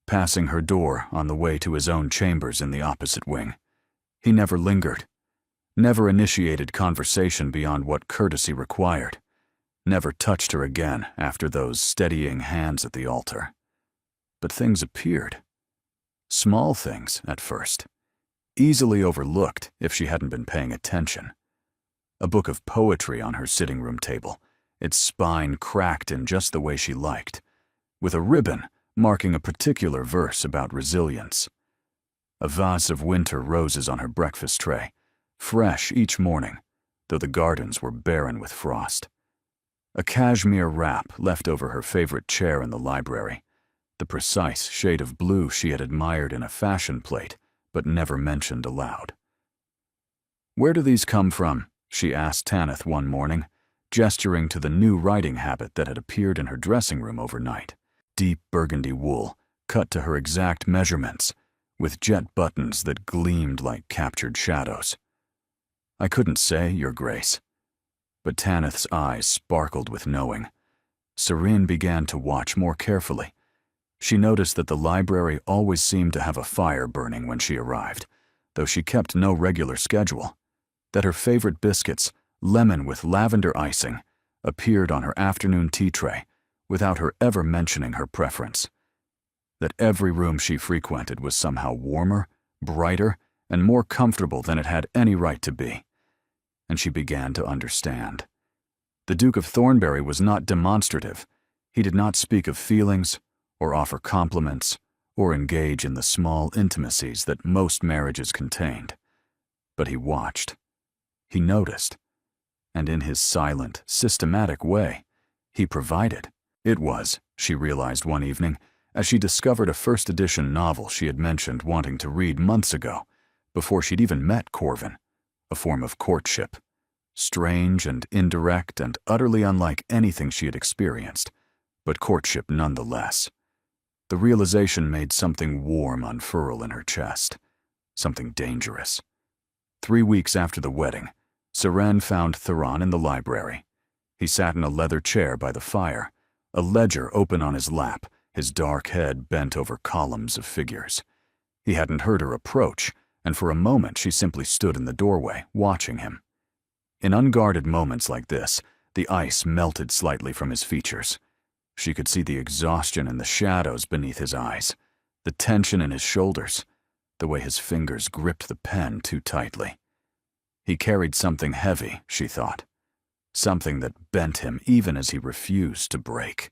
passing her door on the way to his own chambers in the opposite wing. He never lingered, never initiated conversation beyond what courtesy required, never touched her again after those steadying hands at the altar. But things appeared. Small things at first, easily overlooked if she hadn't been paying attention. A book of poetry on her sitting room table, its spine cracked in just the way she liked, with a ribbon marking a particular verse about resilience. A vase of winter roses on her breakfast tray, fresh each morning, though the gardens were barren with frost. A cashmere wrap left over her favorite chair in the library, the precise shade of blue she had admired in a fashion plate but never mentioned aloud. "Where do these come from?" she asked Tanith one morning, gesturing to the new writing habit that had appeared in her dressing room overnight. Deep burgundy wool, cut to her exact measurements, with jet buttons that gleamed like captured shadows. "I couldn't say, Your Grace." But Tanith's eyes sparkled with knowing. Seren began to watch more carefully. She noticed that the library always seemed to have a fire burning when she arrived, though she kept no regular schedule. That her favorite biscuits, lemon with lavender icing, appeared on her afternoon tea tray without her ever mentioning her preference. That every room she frequented was somehow warmer, brighter, and more comfortable than it had any right to be. And she began to understand. The Duke of Thornbury was not demonstrative. He did not speak of feelings, or offer compliments, or engage in the small intimacies that most marriages contained. But he watched. He noticed. And in his silent, systematic way, he provided. It was, she realized one evening, as she discovered a first-edition novel she had mentioned wanting to read months ago, before she'd even met Corvin, a form of courtship. Strange and indirect and utterly unlike anything she had experienced, but courtship nonetheless. The realization made something warm unfurl in her chest, something dangerous. 3 weeks after the wedding, Seren found Theron in the library. He sat in a leather chair by the fire, a ledger open on his lap, his dark head bent over columns of figures. He hadn't heard her approach, and for a moment she simply stood in the doorway, watching him. In unguarded moments like this, the ice melted slightly from his features. She could see the exhaustion in the shadows beneath his eyes, the tension in his shoulders, the way his fingers gripped the pen too tightly. He carried something heavy, she thought, something that bent him even as he refused to break.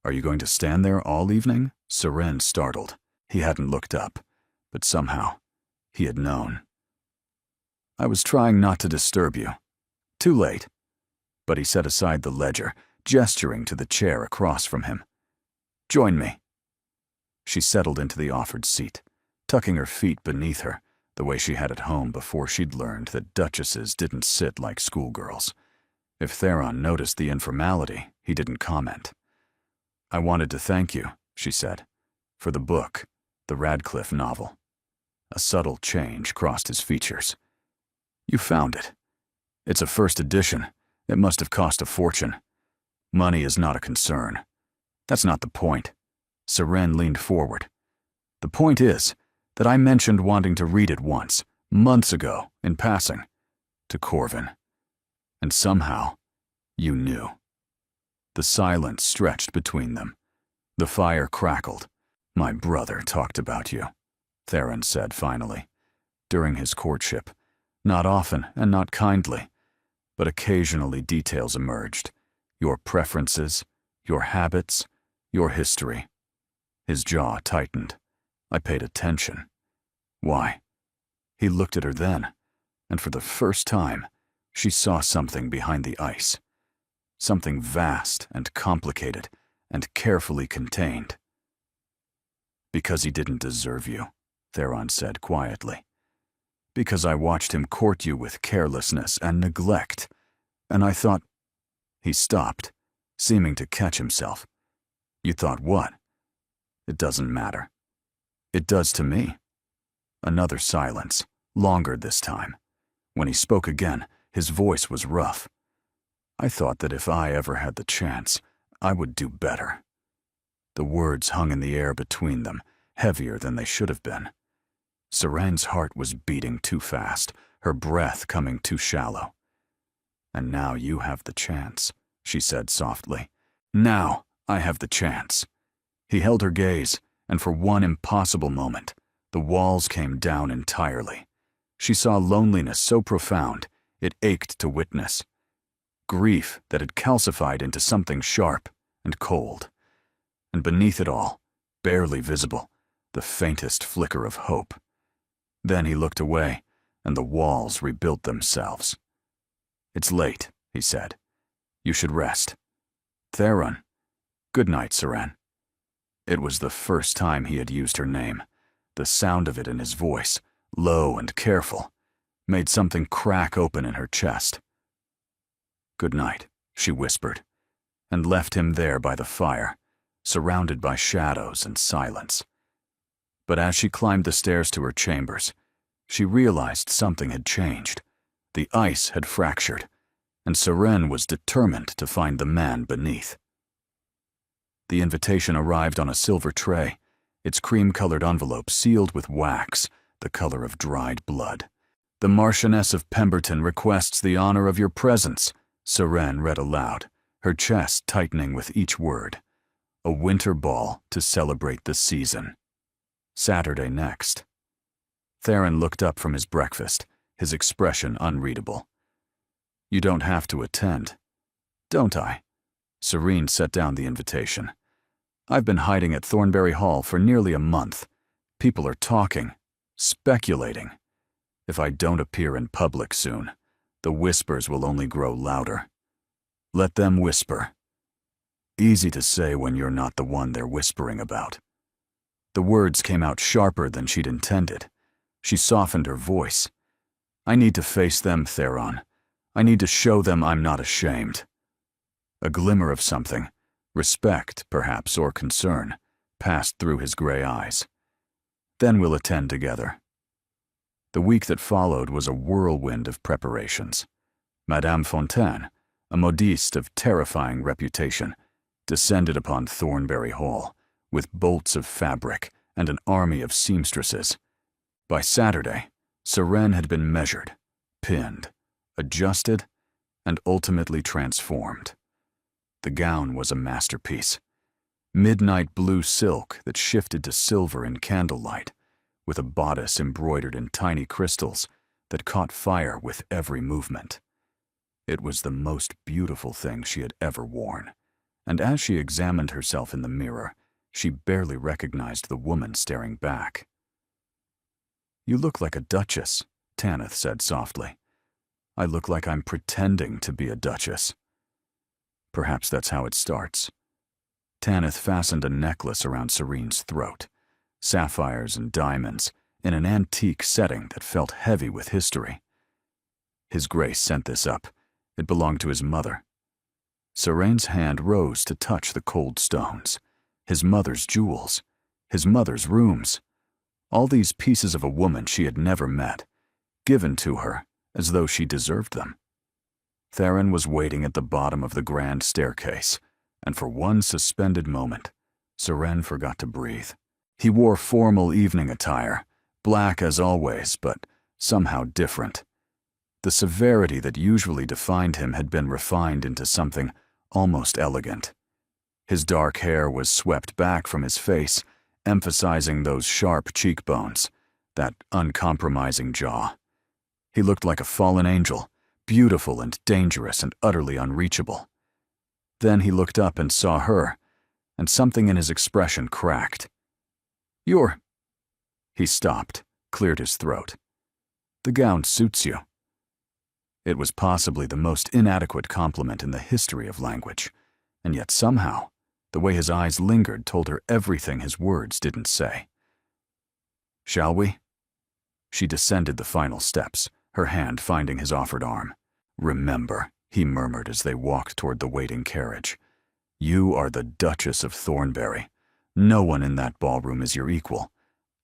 "Are you going to stand there all evening?" Seren startled. He hadn't looked up, but somehow he had known. "I was trying not to disturb you. Too late." But he set aside the ledger, gesturing to the chair across from him. "Join me." She settled into the offered seat, tucking her feet beneath her, the way she had at home before she'd learned that duchesses didn't sit like schoolgirls. If Theron noticed the informality, he didn't comment. "I wanted to thank you," she said, "for the book, the Radcliffe novel." A subtle change crossed his features. "You found it. It's a first edition. It must have cost a fortune. Money is not a concern. That's not the point." Seren leaned forward. "The point is that I mentioned wanting to read it once, months ago, in passing, to Corvin. And somehow, you knew." The silence stretched between them. The fire crackled. "My brother talked about you," Theron said finally. "During his courtship. Not often and not kindly, but occasionally details emerged. Your preferences, your habits, your history." His jaw tightened. I paid attention. "Why?" He looked at her then, and for the first time, she saw something behind the ice. Something vast and complicated and carefully contained. "Because he didn't deserve you," Theron said quietly. "Because I watched him court you with carelessness and neglect, and I thought—" He stopped, seeming to catch himself. "You thought what?" "It doesn't matter." "It does to me." Another silence, longer this time. When he spoke again, his voice was rough. "I thought that if I ever had the chance, I would do better." The words hung in the air between them, heavier than they should have been. Seren's heart was beating too fast, her breath coming too shallow. "And now you have the chance," she said softly. "Now I have the chance." He held her gaze, and for one impossible moment, the walls came down entirely. She saw loneliness so profound, it ached to witness. Grief that had calcified into something sharp and cold. And beneath it all, barely visible, the faintest flicker of hope. Then he looked away, and the walls rebuilt themselves. "It's late," he said. "You should rest. Theron. Good night, Seren." It was the first time he had used her name. The sound of it in his voice, low and careful, made something crack open in her chest. "Good night," she whispered, and left him there by the fire, surrounded by shadows and silence. But as she climbed the stairs to her chambers, she realized something had changed. The ice had fractured, and Seren was determined to find the man beneath. The invitation arrived on a silver tray, its cream-colored envelope sealed with wax, the color of dried blood. "The Marchioness of Pemberton requests the honor of your presence," Seren read aloud, her chest tightening with each word. "A winter ball to celebrate the season. Saturday next." Theron looked up from his breakfast, his expression unreadable. "You don't have to attend." "Don't I?" Serene set down the invitation. "I've been hiding at Thornbury Hall for nearly a month. People are talking, speculating. If I don't appear in public soon, the whispers will only grow louder. Let them whisper. Easy to say when you're not the one they're whispering about. The words came out sharper than she'd intended. She softened her voice. I need to face them, Theron. I need to show them I'm not ashamed. A glimmer of something, respect, perhaps, or concern, passed through his gray eyes. Then we'll attend together. The week that followed was a whirlwind of preparations. Madame Fontaine, a modiste of terrifying reputation, descended upon Thornbury Hall with bolts of fabric and an army of seamstresses. By Saturday, Seren had been measured, pinned, adjusted, and ultimately transformed. The gown was a masterpiece. Midnight blue silk that shifted to silver in candlelight, with a bodice embroidered in tiny crystals that caught fire with every movement. It was the most beautiful thing she had ever worn, and as she examined herself in the mirror, she barely recognized the woman staring back. "You look like a duchess," Tanith said softly. "I look like I'm pretending to be a duchess." Perhaps that's how it starts. Tanith fastened a necklace around Serene's throat, sapphires and diamonds, in an antique setting that felt heavy with history. His Grace sent this up. It belonged to his mother. Serene's hand rose to touch the cold stones, his mother's jewels, his mother's rooms. All these pieces of a woman she had never met, given to her as though she deserved them. Theron was waiting at the bottom of the grand staircase, and for one suspended moment, Seren forgot to breathe. He wore formal evening attire, black as always, but somehow different. The severity that usually defined him had been refined into something almost elegant. His dark hair was swept back from his face, emphasizing those sharp cheekbones, that uncompromising jaw. He looked like a fallen angel, beautiful and dangerous and utterly unreachable. Then he looked up and saw her, and something in his expression cracked. "You're—" He stopped, cleared his throat. "The gown suits you." It was possibly the most inadequate compliment in the history of language, and yet somehow, the way his eyes lingered told her everything his words didn't say. "Shall we?" She descended the final steps, her hand finding his offered arm. "Remember," he murmured as they walked toward the waiting carriage, "you are the Duchess of Thornbury. No one in that ballroom is your equal.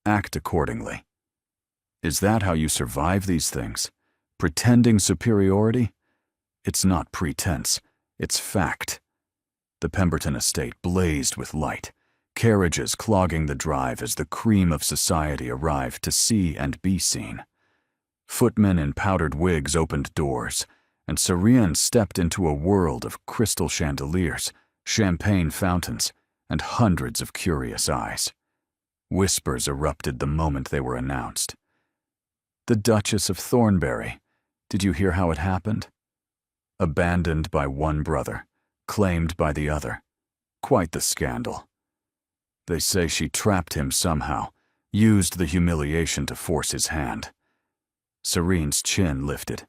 Act accordingly." Is that how you survive these things? Pretending superiority? It's not pretense, it's fact. The Pemberton estate blazed with light, carriages clogging the drive as the cream of society arrived to see and be seen. Footmen in powdered wigs opened doors, and Seren stepped into a world of crystal chandeliers, champagne fountains, and hundreds of curious eyes. Whispers erupted the moment they were announced. The Duchess of Thornbury. Did you hear how it happened? Abandoned by one brother, claimed by the other. Quite the scandal. They say she trapped him somehow, used the humiliation to force his hand. Serene's chin lifted.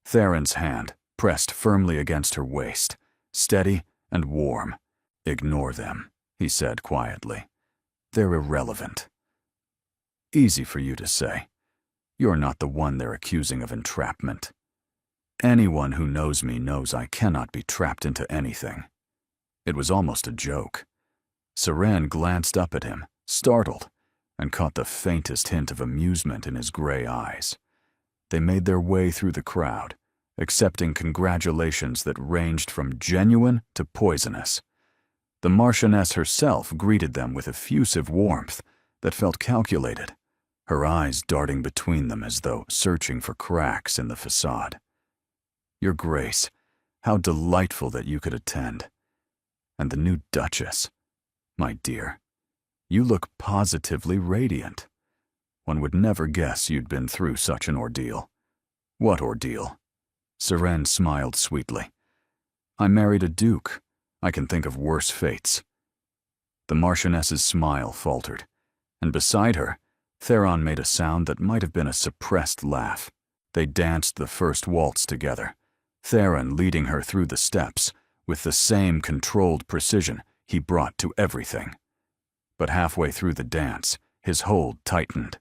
Theron's hand pressed firmly against her waist, steady and warm. "Ignore them," he said quietly. "They're irrelevant." Easy for you to say. You're not the one they're accusing of entrapment. Anyone who knows me knows I cannot be trapped into anything. It was almost a joke. Seren glanced up at him, startled, and caught the faintest hint of amusement in his gray eyes. They made their way through the crowd, accepting congratulations that ranged from genuine to poisonous. The Marchioness herself greeted them with effusive warmth that felt calculated, her eyes darting between them as though searching for cracks in the facade. "Your Grace, how delightful that you could attend. And the new Duchess. My dear, you look positively radiant. One would never guess you'd been through such an ordeal." "What ordeal?" Seren smiled sweetly. "I married a duke. I can think of worse fates." The Marchioness's smile faltered, and beside her, Theron made a sound that might have been a suppressed laugh. They danced the first waltz together, Theron leading her through the steps with the same controlled precision he brought to everything. But halfway through the dance, his hold tightened,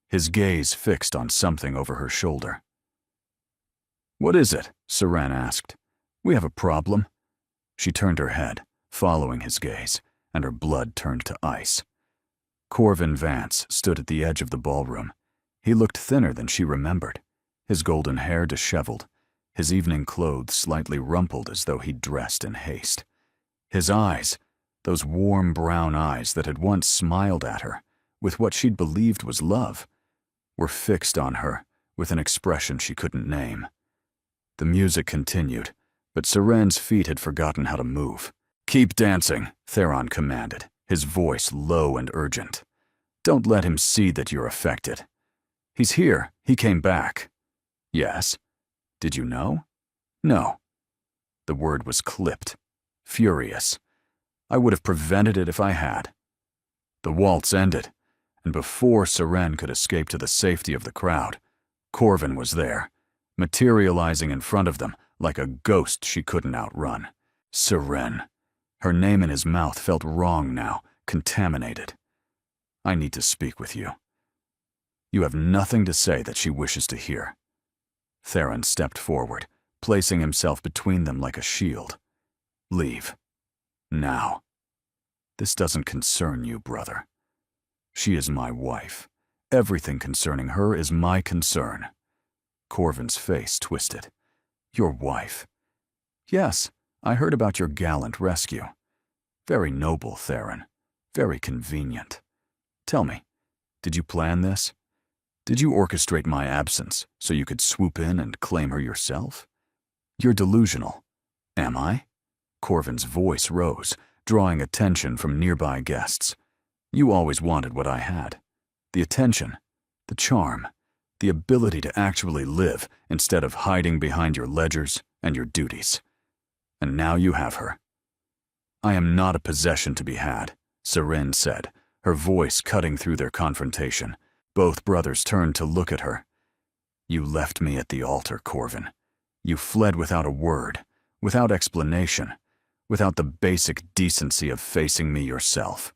his gaze fixed on something over her shoulder. "What is it?" Seren asked. "We have a problem." She turned her head, following his gaze, and her blood turned to ice. Corvin Vance stood at the edge of the ballroom. He looked thinner than she remembered, his golden hair disheveled, his evening clothes slightly rumpled as though he'd dressed in haste. His eyes, those warm brown eyes that had once smiled at her with what she'd believed was love, were fixed on her with an expression she couldn't name. The music continued, but Seren's feet had forgotten how to move. "Keep dancing," Theron commanded, his voice low and urgent. "Don't let him see that you're affected. He's here. He came back." "Yes. Did you know?" "No." The word was clipped, furious. "I would have prevented it if I had." The waltz ended, and before Seren could escape to the safety of the crowd, Corvin was there, materializing in front of them like a ghost she couldn't outrun. Seren. Her name in his mouth felt wrong now, contaminated. "I need to speak with you." "You have nothing to say that she wishes to hear." Theron stepped forward, placing himself between them like a shield. "Leave. Now. This doesn't concern you, brother. She is my wife. Everything concerning her is my concern." Corvin's face twisted. "Your wife?" "Yes, I heard about your gallant rescue. Very noble, Theron. Very convenient. Tell me, did you plan this? Did you orchestrate my absence so you could swoop in and claim her yourself? You're delusional. Am I?" Corvin's voice rose, drawing attention from nearby guests. "You always wanted what I had. The attention, the charm, the ability to actually live instead of hiding behind your ledgers and your duties. And now you have her." "I am not a possession to be had," Seren said, her voice cutting through their confrontation. Both brothers turned to look at her. "You left me at the altar, Corvin. You fled without a word, without explanation, without the basic decency of facing me yourself.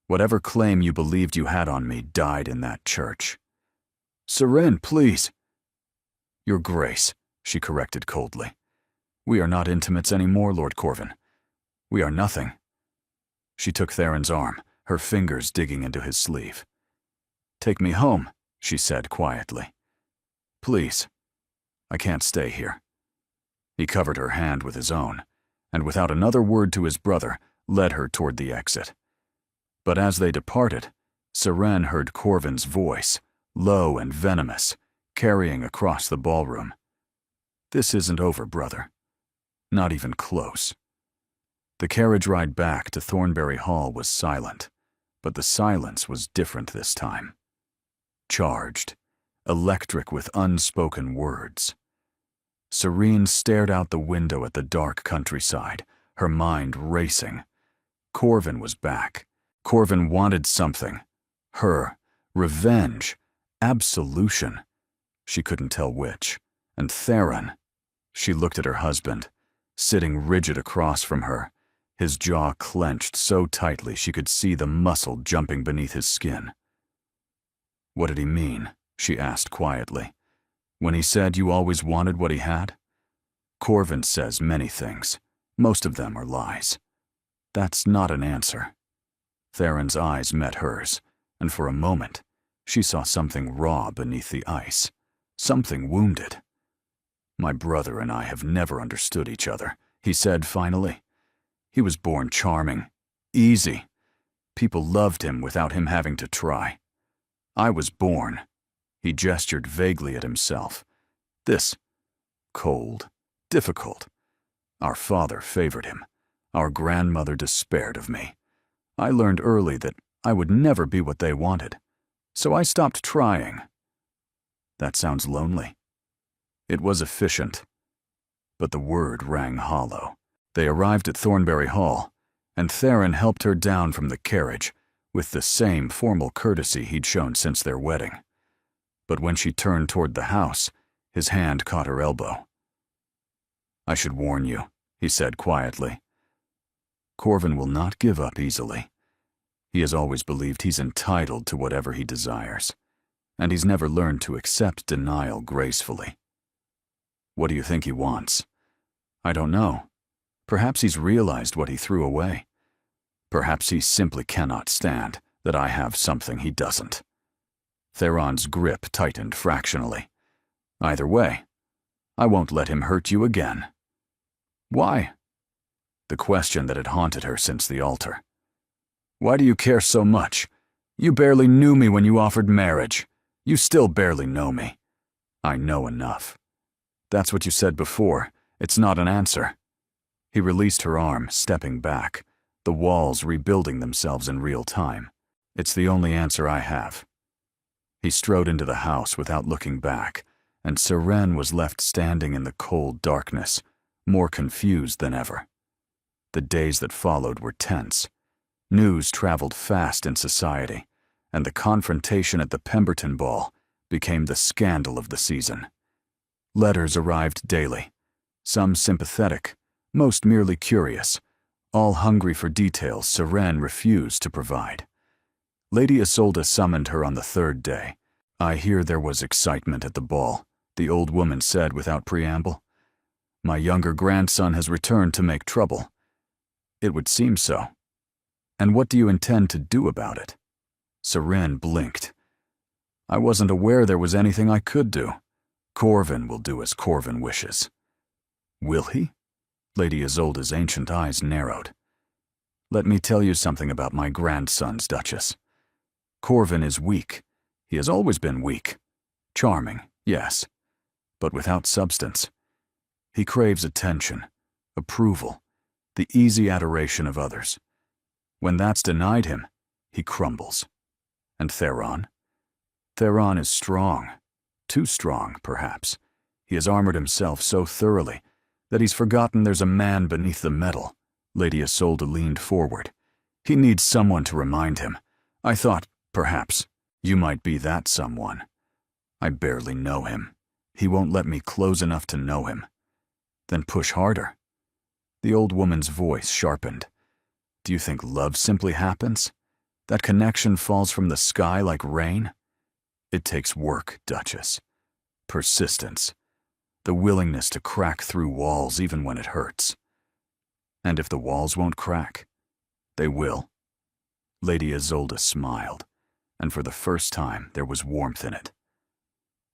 Whatever claim you believed you had on me died in that church." "Seren, please." "Your Grace," she corrected coldly. "We are not intimates anymore, Lord Corvin. We are nothing." She took Theron's arm, her fingers digging into his sleeve. "Take me home," she said quietly. "Please. I can't stay here." He covered her hand with his own, and without another word to his brother, led her toward the exit. But as they departed, Seren heard Corvin's voice, low and venomous, carrying across the ballroom. "This isn't over, brother. Not even close." The carriage ride back to Thornbury Hall was silent, but the silence was different this time. Charged, electric with unspoken words. Serene stared out the window at the dark countryside, her mind racing. Corvin was back. Corvin wanted something. Her. Revenge. Absolution. She couldn't tell which. And Theron. She looked at her husband, sitting rigid across from her, his jaw clenched so tightly she could see the muscle jumping beneath his skin. "What did he mean?" she asked quietly. "When he said you always wanted what he had?" "Corvin says many things. Most of them are lies. That's not an answer." Theron's eyes met hers, and for a moment, she saw something raw beneath the ice, something wounded. "My brother and I have never understood each other," he said finally. "He was born charming, easy. People loved him without him having to try. I was born." He gestured vaguely at himself. "This. Cold. Difficult. Our father favored him. Our grandmother despaired of me. I learned early that I would never be what they wanted, so I stopped trying." "That sounds lonely." It was efficient, but the word rang hollow. They arrived at Thornbury Hall, and Theron helped her down from the carriage, with the same formal courtesy he'd shown since their wedding. But when she turned toward the house, his hand caught her elbow. "I should warn you," he said quietly. "Corvin will not give up easily. He has always believed he's entitled to whatever he desires, and he's never learned to accept denial gracefully." "What do you think he wants?" "I don't know. Perhaps he's realized what he threw away. Perhaps he simply cannot stand that I have something he doesn't." Theron's grip tightened fractionally. "Either way, I won't let him hurt you again." "Why?" The question that had haunted her since the altar. "Why do you care so much? You barely knew me when you offered marriage. You still barely know me." "I know enough." "That's what you said before. It's not an answer." He released her arm, stepping back, the walls rebuilding themselves in real time. "It's the only answer I have." He strode into the house without looking back, and Seren was left standing in the cold darkness, more confused than ever. The days that followed were tense. News traveled fast in society, and the confrontation at the Pemberton ball became the scandal of the season. Letters arrived daily, some sympathetic, most merely curious, all hungry for details Seren refused to provide. Lady Isolde summoned her on the third day. "I hear there was excitement at the ball," the old woman said without preamble. "My younger grandson has returned to make trouble." "It would seem so." "And what do you intend to do about it?" Seren blinked. "I wasn't aware there was anything I could do. Corvin will do as Corvin wishes." "Will he?" Lady Isolde's ancient eyes narrowed. "Let me tell you something about my grandsons, Duchess. Corvin is weak. He has always been weak. Charming, yes, but without substance. He craves attention, approval, the easy adoration of others. When that's denied him, he crumbles. And Theron? Theron is strong. Too strong, perhaps. He has armored himself so thoroughly that he's forgotten there's a man beneath the metal." Lady Isolde leaned forward. "He needs someone to remind him. I thought, perhaps, you might be that someone. I barely know him. He won't let me close enough to know him." "Then push harder." The old woman's voice sharpened. "Do you think love simply happens? That connection falls from the sky like rain? It takes work, Duchess. Persistence. The willingness to crack through walls even when it hurts. And if the walls won't crack, they will." Lady Isolde smiled, and for the first time there was warmth in it.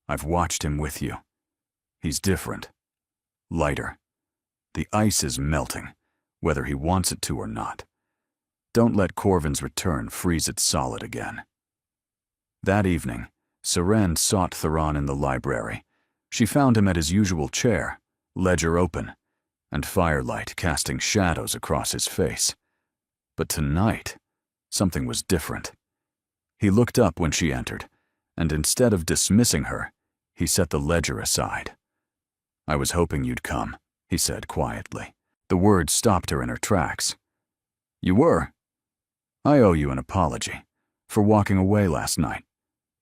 "I've watched him with you. He's different. Lighter. The ice is melting, whether he wants it to or not. Don't let Corvin's return freeze it solid again." That evening, Seren sought Theron in the library. She found him at his usual chair, ledger open, and firelight casting shadows across his face. But tonight, something was different. He looked up when she entered, and instead of dismissing her, he set the ledger aside. "I was hoping you'd come," he said quietly. The words stopped her in her tracks. "You were? I owe you an apology for walking away last night.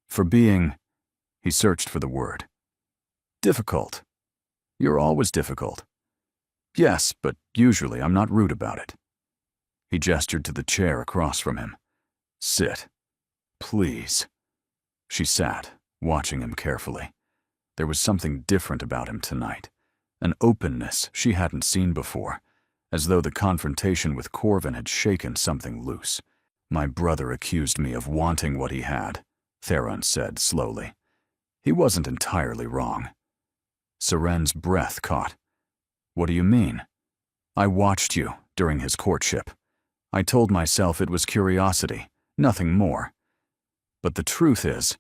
For being—" he searched for the word. "Difficult. You're always difficult." "Yes, but usually I'm not rude about it." He gestured to the chair across from him. "Sit. Please." She sat, watching him carefully. There was something different about him tonight, an openness she hadn't seen before, as though the confrontation with Corvin had shaken something loose. "My brother accused me of wanting what he had," Theron said slowly. "He wasn't entirely wrong." Seren's breath caught. "What do you mean?" "I watched you during his courtship. I told myself it was curiosity, nothing more. But the truth is—"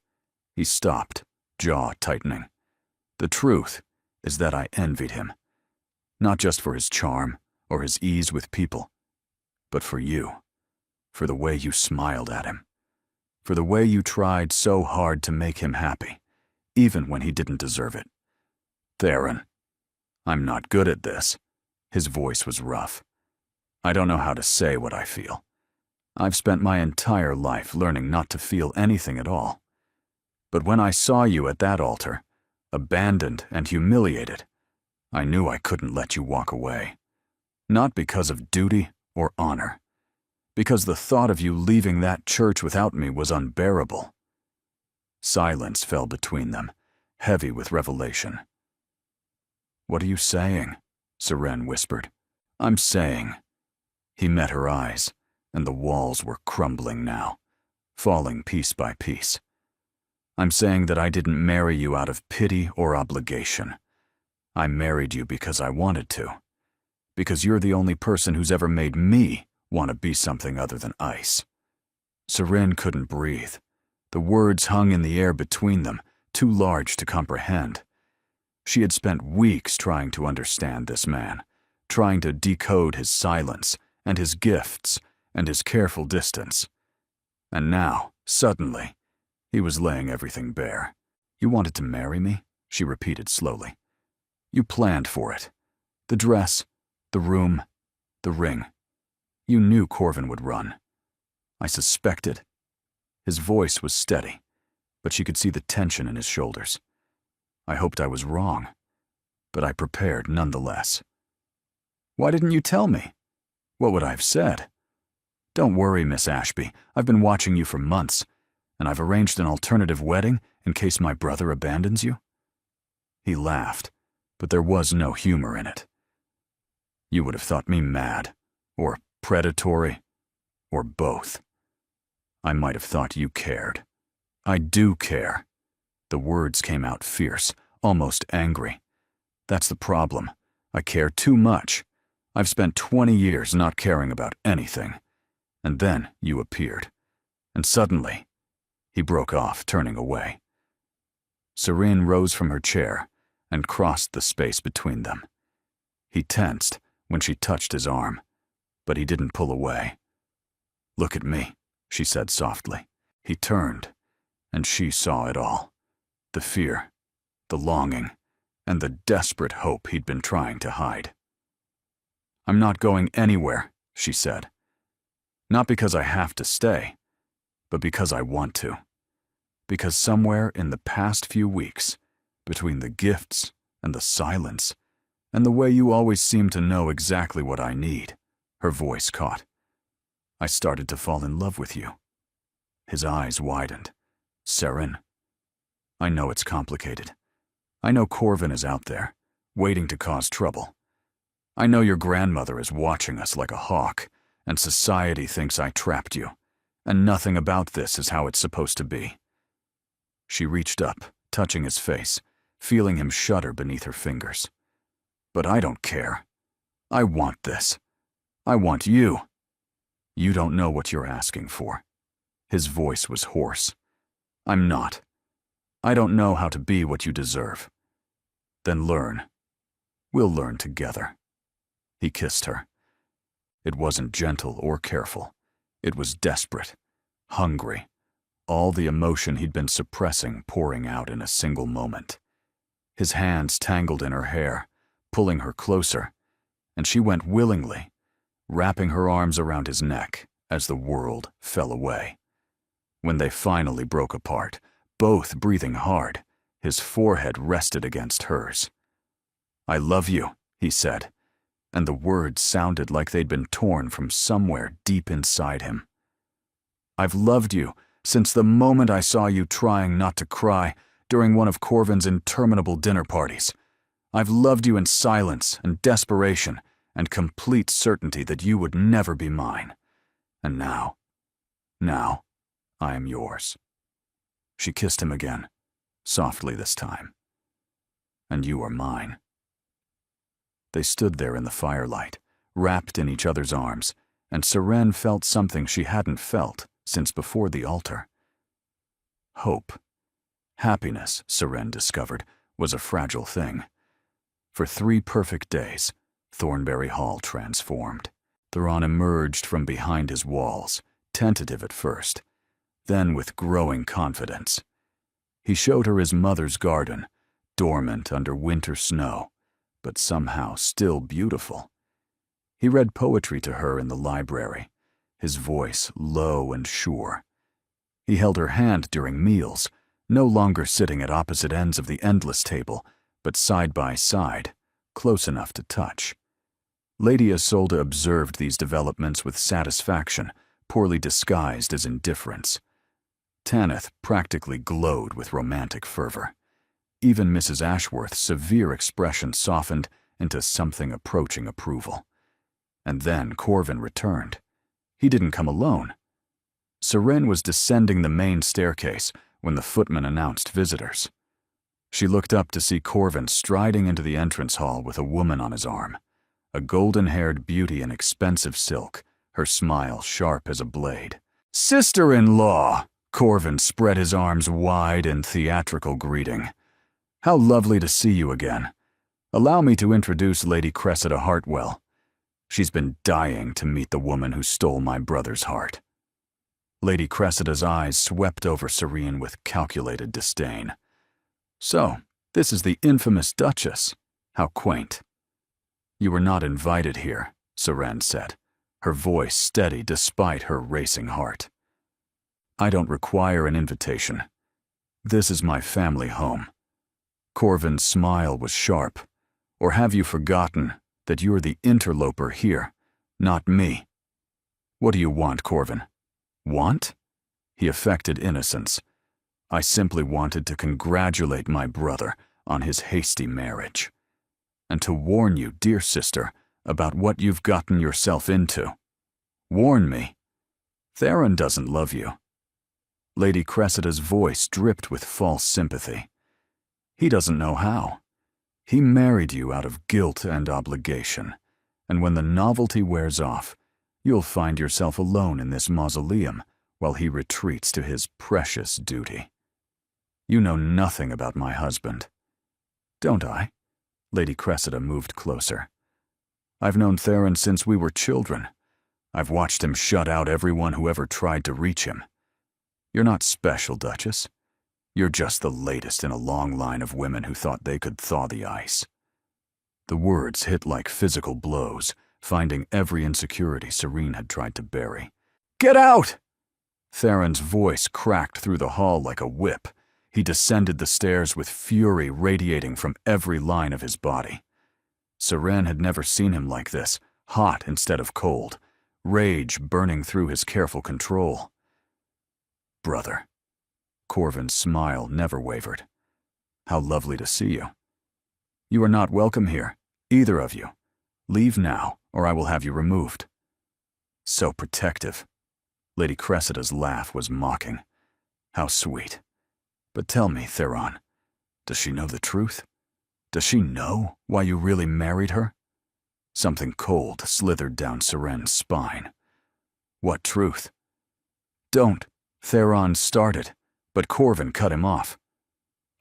he stopped, jaw tightening. "The truth is that I envied him. Not just for his charm or his ease with people, but for you. For the way you smiled at him. For the way you tried so hard to make him happy, even when he didn't deserve it. Theron, I'm not good at this." His voice was rough. "I don't know how to say what I feel. I've spent my entire life learning not to feel anything at all. But when I saw you at that altar, abandoned and humiliated, I knew I couldn't let you walk away. Not because of duty or honor, because the thought of you leaving that church without me was unbearable. Silence fell between them, heavy with revelation. "What are you saying?" Seren whispered. "I'm saying." He met her eyes, and the walls were crumbling now, falling piece by piece. "I'm saying that I didn't marry you out of pity or obligation. I married you because I wanted to. Because you're the only person who's ever made me want to be something other than ice." Seren couldn't breathe. The words hung in the air between them, too large to comprehend. She had spent weeks trying to understand this man, trying to decode his silence and his gifts and his careful distance. And now, suddenly, he was laying everything bare. "You wanted to marry me?" she repeated slowly. "You planned for it. The dress, the room, the ring. You knew Corvin would run. I suspected." His voice was steady, but she could see the tension in his shoulders. "I hoped I was wrong, but I prepared nonetheless." "Why didn't you tell me?" "What would I have said?" "Don't worry, Miss Ashby. I've been watching you for months, and I've arranged an alternative wedding in case my brother abandons you." He laughed, but there was no humor in it. "You would have thought me mad, or predatory, or both. I might have thought you cared. I do care." The words came out fierce, almost angry. "That's the problem. I care too much. I've spent 20 years not caring about anything. And then you appeared. And suddenly," he broke off, turning away. Seren rose from her chair and crossed the space between them. He tensed when she touched his arm, but he didn't pull away. "Look at me," she said softly. He turned, and she saw it all. The fear, the longing, and the desperate hope he'd been trying to hide. "I'm not going anywhere," she said. "Not because I have to stay, but because I want to. Because somewhere in the past few weeks, between the gifts and the silence, and the way you always seem to know exactly what I need," her voice caught, "I started to fall in love with you." His eyes widened. "Seren, I know it's complicated. I know Corvin is out there, waiting to cause trouble. I know your grandmother is watching us like a hawk, and society thinks I trapped you, and nothing about this is how it's supposed to be." She reached up, touching his face, feeling him shudder beneath her fingers. "But I don't care. I want this. I want you. You don't know what you're asking for." His voice was hoarse. "I'm not. I don't know how to be what you deserve." "Then learn. We'll learn together." He kissed her. It wasn't gentle or careful. It was desperate, hungry, all the emotion he'd been suppressing pouring out in a single moment. His hands tangled in her hair, pulling her closer, and she went willingly, wrapping her arms around his neck as the world fell away. When they finally broke apart, both breathing hard, his forehead rested against hers. "I love you," he said, and the words sounded like they'd been torn from somewhere deep inside him. "I've loved you since the moment I saw you trying not to cry during one of Corvin's interminable dinner parties. I've loved you in silence and desperation and complete certainty that you would never be mine. And now, I am yours." She kissed him again, softly this time. "And you are mine." They stood there in the firelight, wrapped in each other's arms, and Seren felt something she hadn't felt since before the altar. Hope. Happiness, Seren discovered, was a fragile thing. For 3 perfect days, Thornberry Hall transformed. Theron emerged from behind his walls, tentative at first, then with growing confidence. He showed her his mother's garden, dormant under winter snow, but somehow still beautiful. He read poetry to her in the library, his voice low and sure. He held her hand during meals, no longer sitting at opposite ends of the endless table, but side by side, close enough to touch. Lady Isolde observed these developments with satisfaction, poorly disguised as indifference. Tanith practically glowed with romantic fervor. Even Mrs. Ashworth's severe expression softened into something approaching approval. And then Corvin returned. He didn't come alone. Seren was descending the main staircase when the footman announced visitors. She looked up to see Corvin striding into the entrance hall with a woman on his arm, a golden-haired beauty in expensive silk, her smile sharp as a blade. "Sister-in-law!" Corvin spread his arms wide in theatrical greeting. "How lovely to see you again. Allow me to introduce Lady Cressida Hartwell. She's been dying to meet the woman who stole my brother's heart." Lady Cressida's eyes swept over Serene with calculated disdain. "So, this is the infamous Duchess. How quaint." "You were not invited here," Seren said, her voice steady despite her racing heart. "I don't require an invitation. This is my family home." Corvin's smile was sharp. "Or have you forgotten that you're the interloper here, not me?" "What do you want, Corvin?" "Want?" He affected innocence. "I simply wanted to congratulate my brother on his hasty marriage. And to warn you, dear sister, about what you've gotten yourself into." "Warn me?" "Theron doesn't love you." Lady Cressida's voice dripped with false sympathy. "He doesn't know how. He married you out of guilt and obligation, and when the novelty wears off, you'll find yourself alone in this mausoleum while he retreats to his precious duty. You know nothing about my husband." "Don't I?" Lady Cressida moved closer. "I've known Theron since we were children. I've watched him shut out everyone who ever tried to reach him. You're not special, Duchess. You're just the latest in a long line of women who thought they could thaw the ice." The words hit like physical blows, finding every insecurity Serene had tried to bury. "Get out!" Theron's voice cracked through the hall like a whip. He descended the stairs with fury radiating from every line of his body. Seren had never seen him like this, hot instead of cold, rage burning through his careful control. "Brother." Corvin's smile never wavered. "How lovely to see you. You are not welcome here, either of you. Leave now, or I will have you removed." "So protective." Lady Cressida's laugh was mocking. "How sweet. But tell me, Theron, does she know the truth? Does she know why you really married her?" Something cold slithered down Seren's spine. "What truth?" "Don't," Theron started, but Corvin cut him off.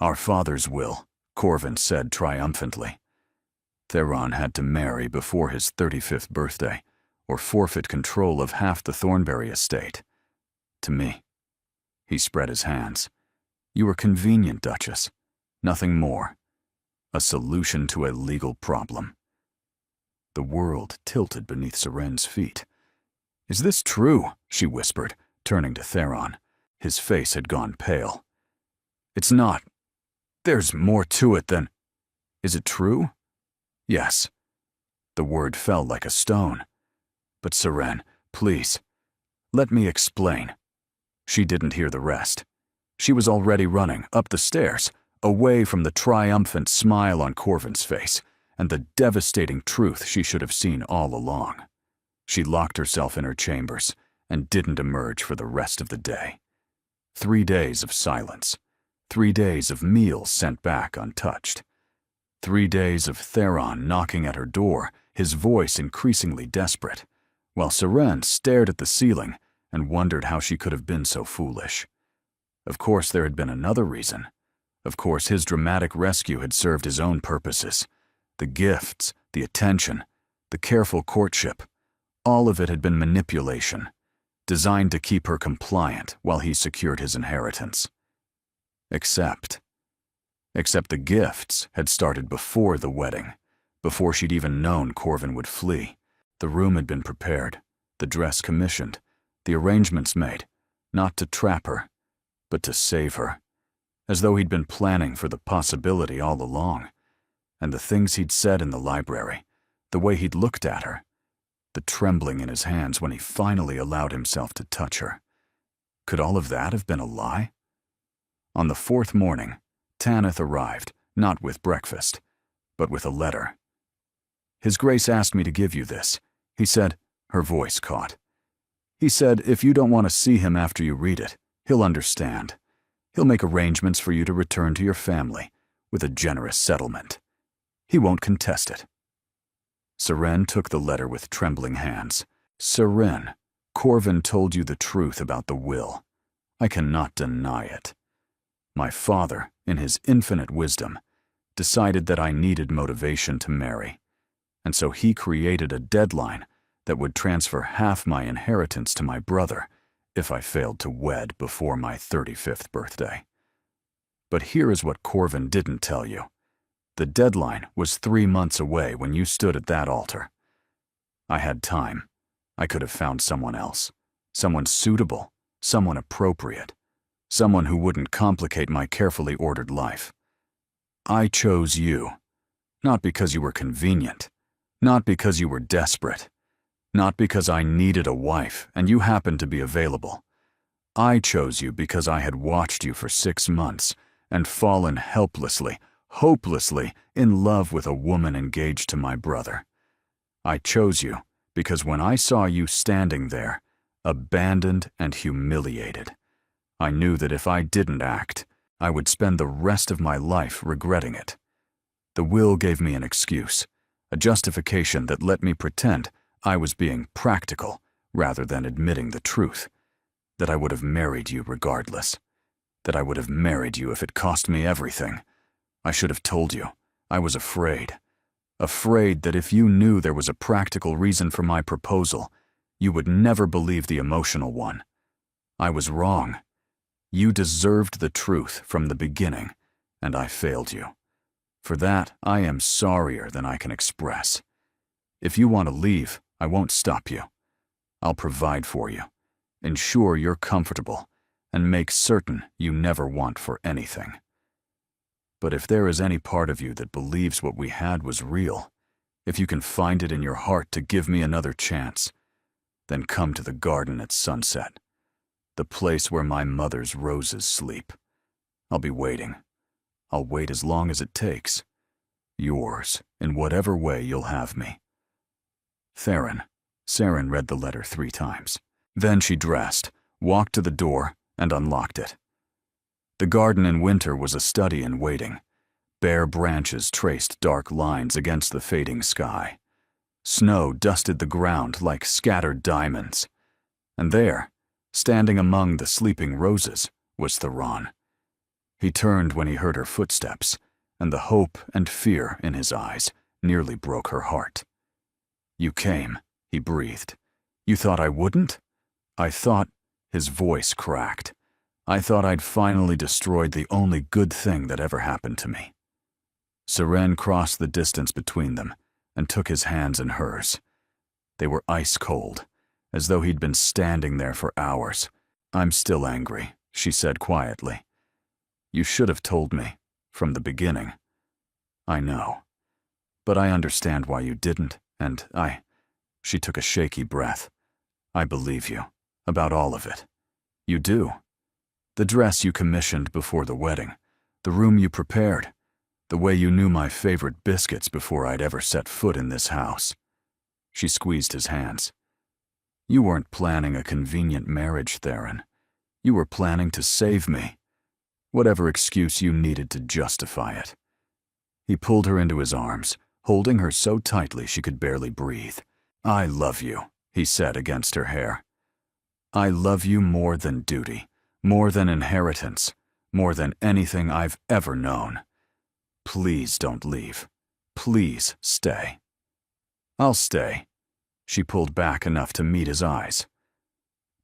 "Our father's will," Corvin said triumphantly. Theron had to marry before his 35th birthday, or forfeit control of half the Thornbury estate. To me. He spread his hands. "You were convenient, Duchess. Nothing more. A solution to a legal problem." The world tilted beneath Seren's feet. "Is this true?" she whispered, turning to Theron. His face had gone pale. "It's not. There's more to it than—" "Is it true?" "Yes." The word fell like a stone. "But Seren, please, let me explain." She didn't hear the rest. She was already running up the stairs, away from the triumphant smile on Corvin's face and the devastating truth she should have seen all along. She locked herself in her chambers and didn't emerge for the rest of the day. 3 days of silence. 3 days of meals sent back untouched. 3 days of Theron knocking at her door, his voice increasingly desperate, while Seren stared at the ceiling and wondered how she could have been so foolish. Of course there had been another reason. Of course his dramatic rescue had served his own purposes. The gifts, the attention, the careful courtship, all of it had been manipulation, designed to keep her compliant while he secured his inheritance. Except the gifts had started before the wedding, before she'd even known Corvin would flee. The room had been prepared, the dress commissioned, The arrangements made, not to trap her, but to save her, as though he'd been planning for the possibility all along. And the things he'd said in the library, the way he'd looked at her, the trembling in his hands when he finally allowed himself to touch her. Could all of that have been a lie? On the fourth morning, Tanith arrived, not with breakfast, but with a letter. "His Grace asked me to give you this," he said, her voice caught. "He said if you don't want to see him after you read it, he'll understand. He'll make arrangements for you to return to your family with a generous settlement. He won't contest it." Seren took the letter with trembling hands. "Seren, Corvin told you the truth about the will. I cannot deny it. My father, in his infinite wisdom, decided that I needed motivation to marry, and so he created a deadline that would transfer half my inheritance to my brother if I failed to wed before my 35th birthday. But here is what Corvin didn't tell you. The deadline was 3 months away when you stood at that altar. I had time. I could have found someone else, someone suitable, someone appropriate, someone who wouldn't complicate my carefully ordered life. I chose you, not because you were convenient, not because you were desperate, not because I needed a wife and you happened to be available. I chose you because I had watched you for 6 months and fallen helplessly, hopelessly in love with a woman engaged to my brother. I chose you because when I saw you standing there, abandoned and humiliated, I knew that if I didn't act, I would spend the rest of my life regretting it. The will gave me an excuse, a justification that let me pretend I was being practical rather than admitting the truth, that I would have married you regardless, that I would have married you if it cost me everything. I should have told you. I was afraid. Afraid that if you knew there was a practical reason for my proposal, you would never believe the emotional one. I was wrong. You deserved the truth from the beginning, and I failed you. For that, I am sorrier than I can express. If you want to leave, I won't stop you. I'll provide for you, ensure you're comfortable, and make certain you never want for anything. But if there is any part of you that believes what we had was real, if you can find it in your heart to give me another chance, then come to the garden at sunset, the place where my mother's roses sleep. I'll be waiting. I'll wait as long as it takes. Yours, in whatever way you'll have me. Theron. Seren read the letter 3 times. Then she dressed, walked to the door, and unlocked it. The garden in winter was a study in waiting. Bare branches traced dark lines against the fading sky. Snow dusted the ground like scattered diamonds. And there, standing among the sleeping roses, was Theron. He turned when he heard her footsteps, and the hope and fear in his eyes nearly broke her heart. "You came," he breathed. "You thought I wouldn't?" "I thought," his voice cracked, "I thought I'd finally destroyed the only good thing that ever happened to me." Seren crossed the distance between them and took his hands in hers. They were ice cold, as though he'd been standing there for hours. "I'm still angry," she said quietly. "You should have told me, from the beginning." "I know. But I understand why you didn't, and She took a shaky breath. "I believe you, about all of it. You do. The dress you commissioned before the wedding, the room you prepared, the way you knew my favorite biscuits before I'd ever set foot in this house." She squeezed his hands. "You weren't planning a convenient marriage, Theron. You were planning to save me. Whatever excuse you needed to justify it." He pulled her into his arms, holding her so tightly she could barely breathe. "I love you," he said against her hair. "I love you more than duty, more than inheritance, more than anything I've ever known. Please don't leave. Please stay." "I'll stay." She pulled back enough to meet his eyes.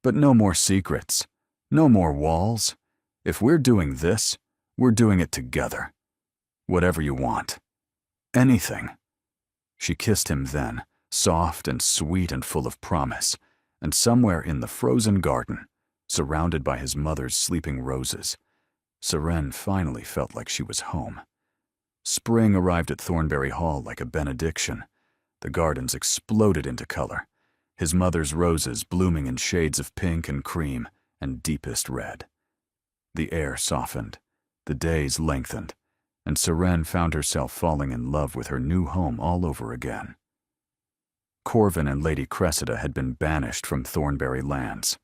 "But no more secrets. No more walls. If we're doing this, we're doing it together. Whatever you want. Anything." She kissed him then, soft and sweet and full of promise, and somewhere in the frozen garden, surrounded by his mother's sleeping roses, Seren finally felt like she was home. Spring arrived at Thornberry Hall like a benediction. The gardens exploded into color, his mother's roses blooming in shades of pink and cream and deepest red. The air softened, the days lengthened, and Seren found herself falling in love with her new home all over again. Corvin and Lady Cressida had been banished from Thornberry lands.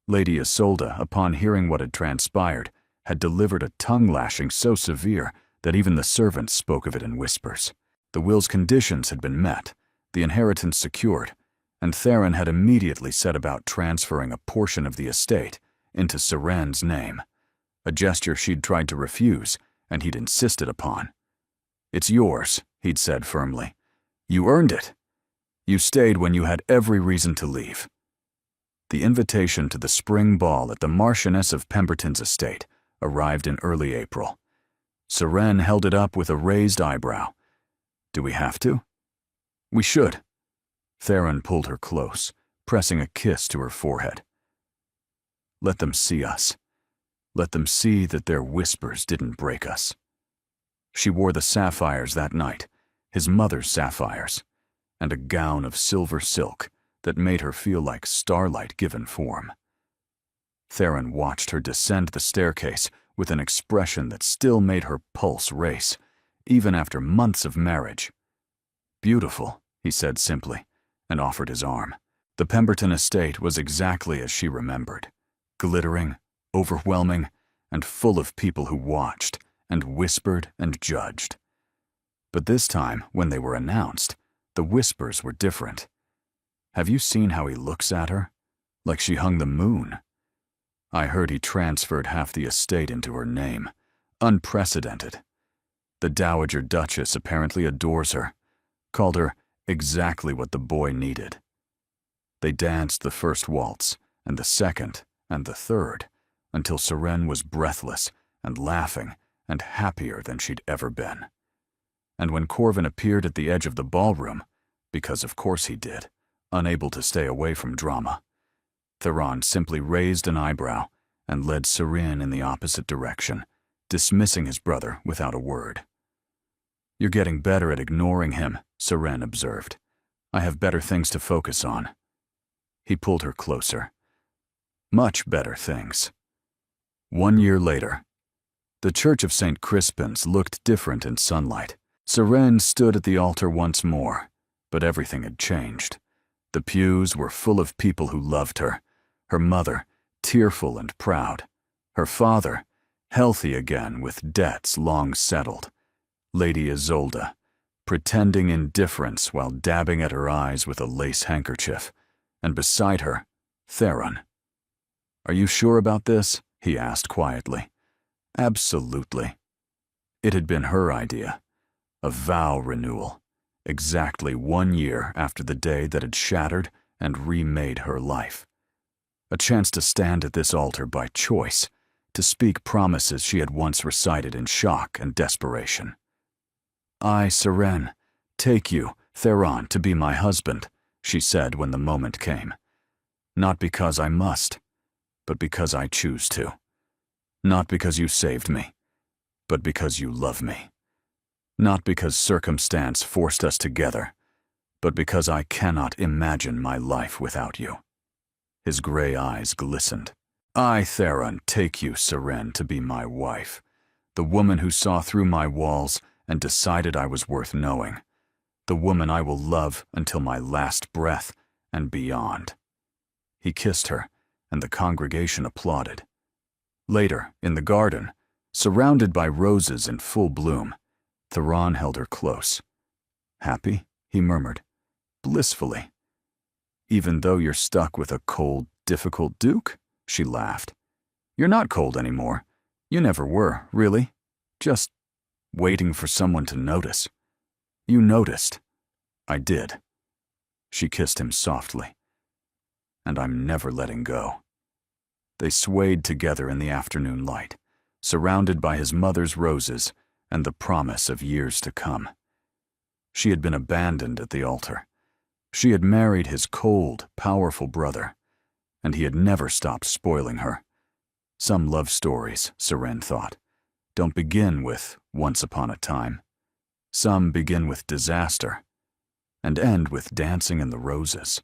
Lady Isolde, upon hearing what had transpired, had delivered a tongue-lashing so severe that even the servants spoke of it in whispers. The will's conditions had been met, the inheritance secured, and Theron had immediately set about transferring a portion of the estate into Seren's name, a gesture she'd tried to refuse and he'd insisted upon. "It's yours," he'd said firmly. "You earned it. You stayed when you had every reason to leave." The invitation to the spring ball at the Marchioness of Pemberton's estate arrived in early April. Seren held it up with a raised eyebrow. "Do we have to?" "We should." Theron pulled her close, pressing a kiss to her forehead. "Let them see us. Let them see that their whispers didn't break us." She wore the sapphires that night, his mother's sapphires, and a gown of silver silk that made her feel like starlight given form. Theron watched her descend the staircase with an expression that still made her pulse race, even after months of marriage. "Beautiful," he said simply, and offered his arm. The Pemberton estate was exactly as she remembered, glittering, overwhelming, and full of people who watched and whispered and judged. But this time, when they were announced, the whispers were different. "Have you seen how he looks at her? Like she hung the moon. I heard he transferred half the estate into her name. Unprecedented. The Dowager Duchess apparently adores her, called her exactly what the boy needed." They danced the first waltz, and the second, and the third, until Seren was breathless and laughing and happier than she'd ever been. And when Corvin appeared at the edge of the ballroom, because of course he did, unable to stay away from drama, Theron simply raised an eyebrow and led Seren in the opposite direction, dismissing his brother without a word. "You're getting better at ignoring him," Seren observed. "I have better things to focus on." He pulled her closer. Much better things. 1 year later. The Church of St. Crispin's looked different in sunlight. Seren stood at the altar once more, but everything had changed. The pews were full of people who loved her, her mother, tearful and proud, her father, healthy again with debts long settled, Lady Isolde, pretending indifference while dabbing at her eyes with a lace handkerchief, and beside her, Theron. "Are you sure about this?" he asked quietly. "Absolutely." It had been her idea, a vow renewal, exactly 1 year after the day that had shattered and remade her life. A chance to stand at this altar by choice, to speak promises she had once recited in shock and desperation. "I, Seren, take you, Theron, to be my husband," she said when the moment came. "Not because I must, but because I choose to. Not because you saved me, but because you love me. Not because circumstance forced us together, but because I cannot imagine my life without you." His gray eyes glistened. "I, Theron, take you, Seren, to be my wife, the woman who saw through my walls and decided I was worth knowing, the woman I will love until my last breath and beyond." He kissed her, and the congregation applauded. Later, in the garden, surrounded by roses in full bloom, Theron held her close. "Happy?" he murmured. "Blissfully." "Even though you're stuck with a cold, difficult duke?" she laughed. "You're not cold anymore. You never were, really. Just waiting for someone to notice. You noticed." "I did." She kissed him softly. "And I'm never letting go." They swayed together in the afternoon light, surrounded by his mother's roses and the promise of years to come. She had been abandoned at the altar. She had married his cold, powerful brother, and he had never stopped spoiling her. Some love stories, Seren thought, don't begin with once upon a time. Some begin with disaster and end with dancing in the roses.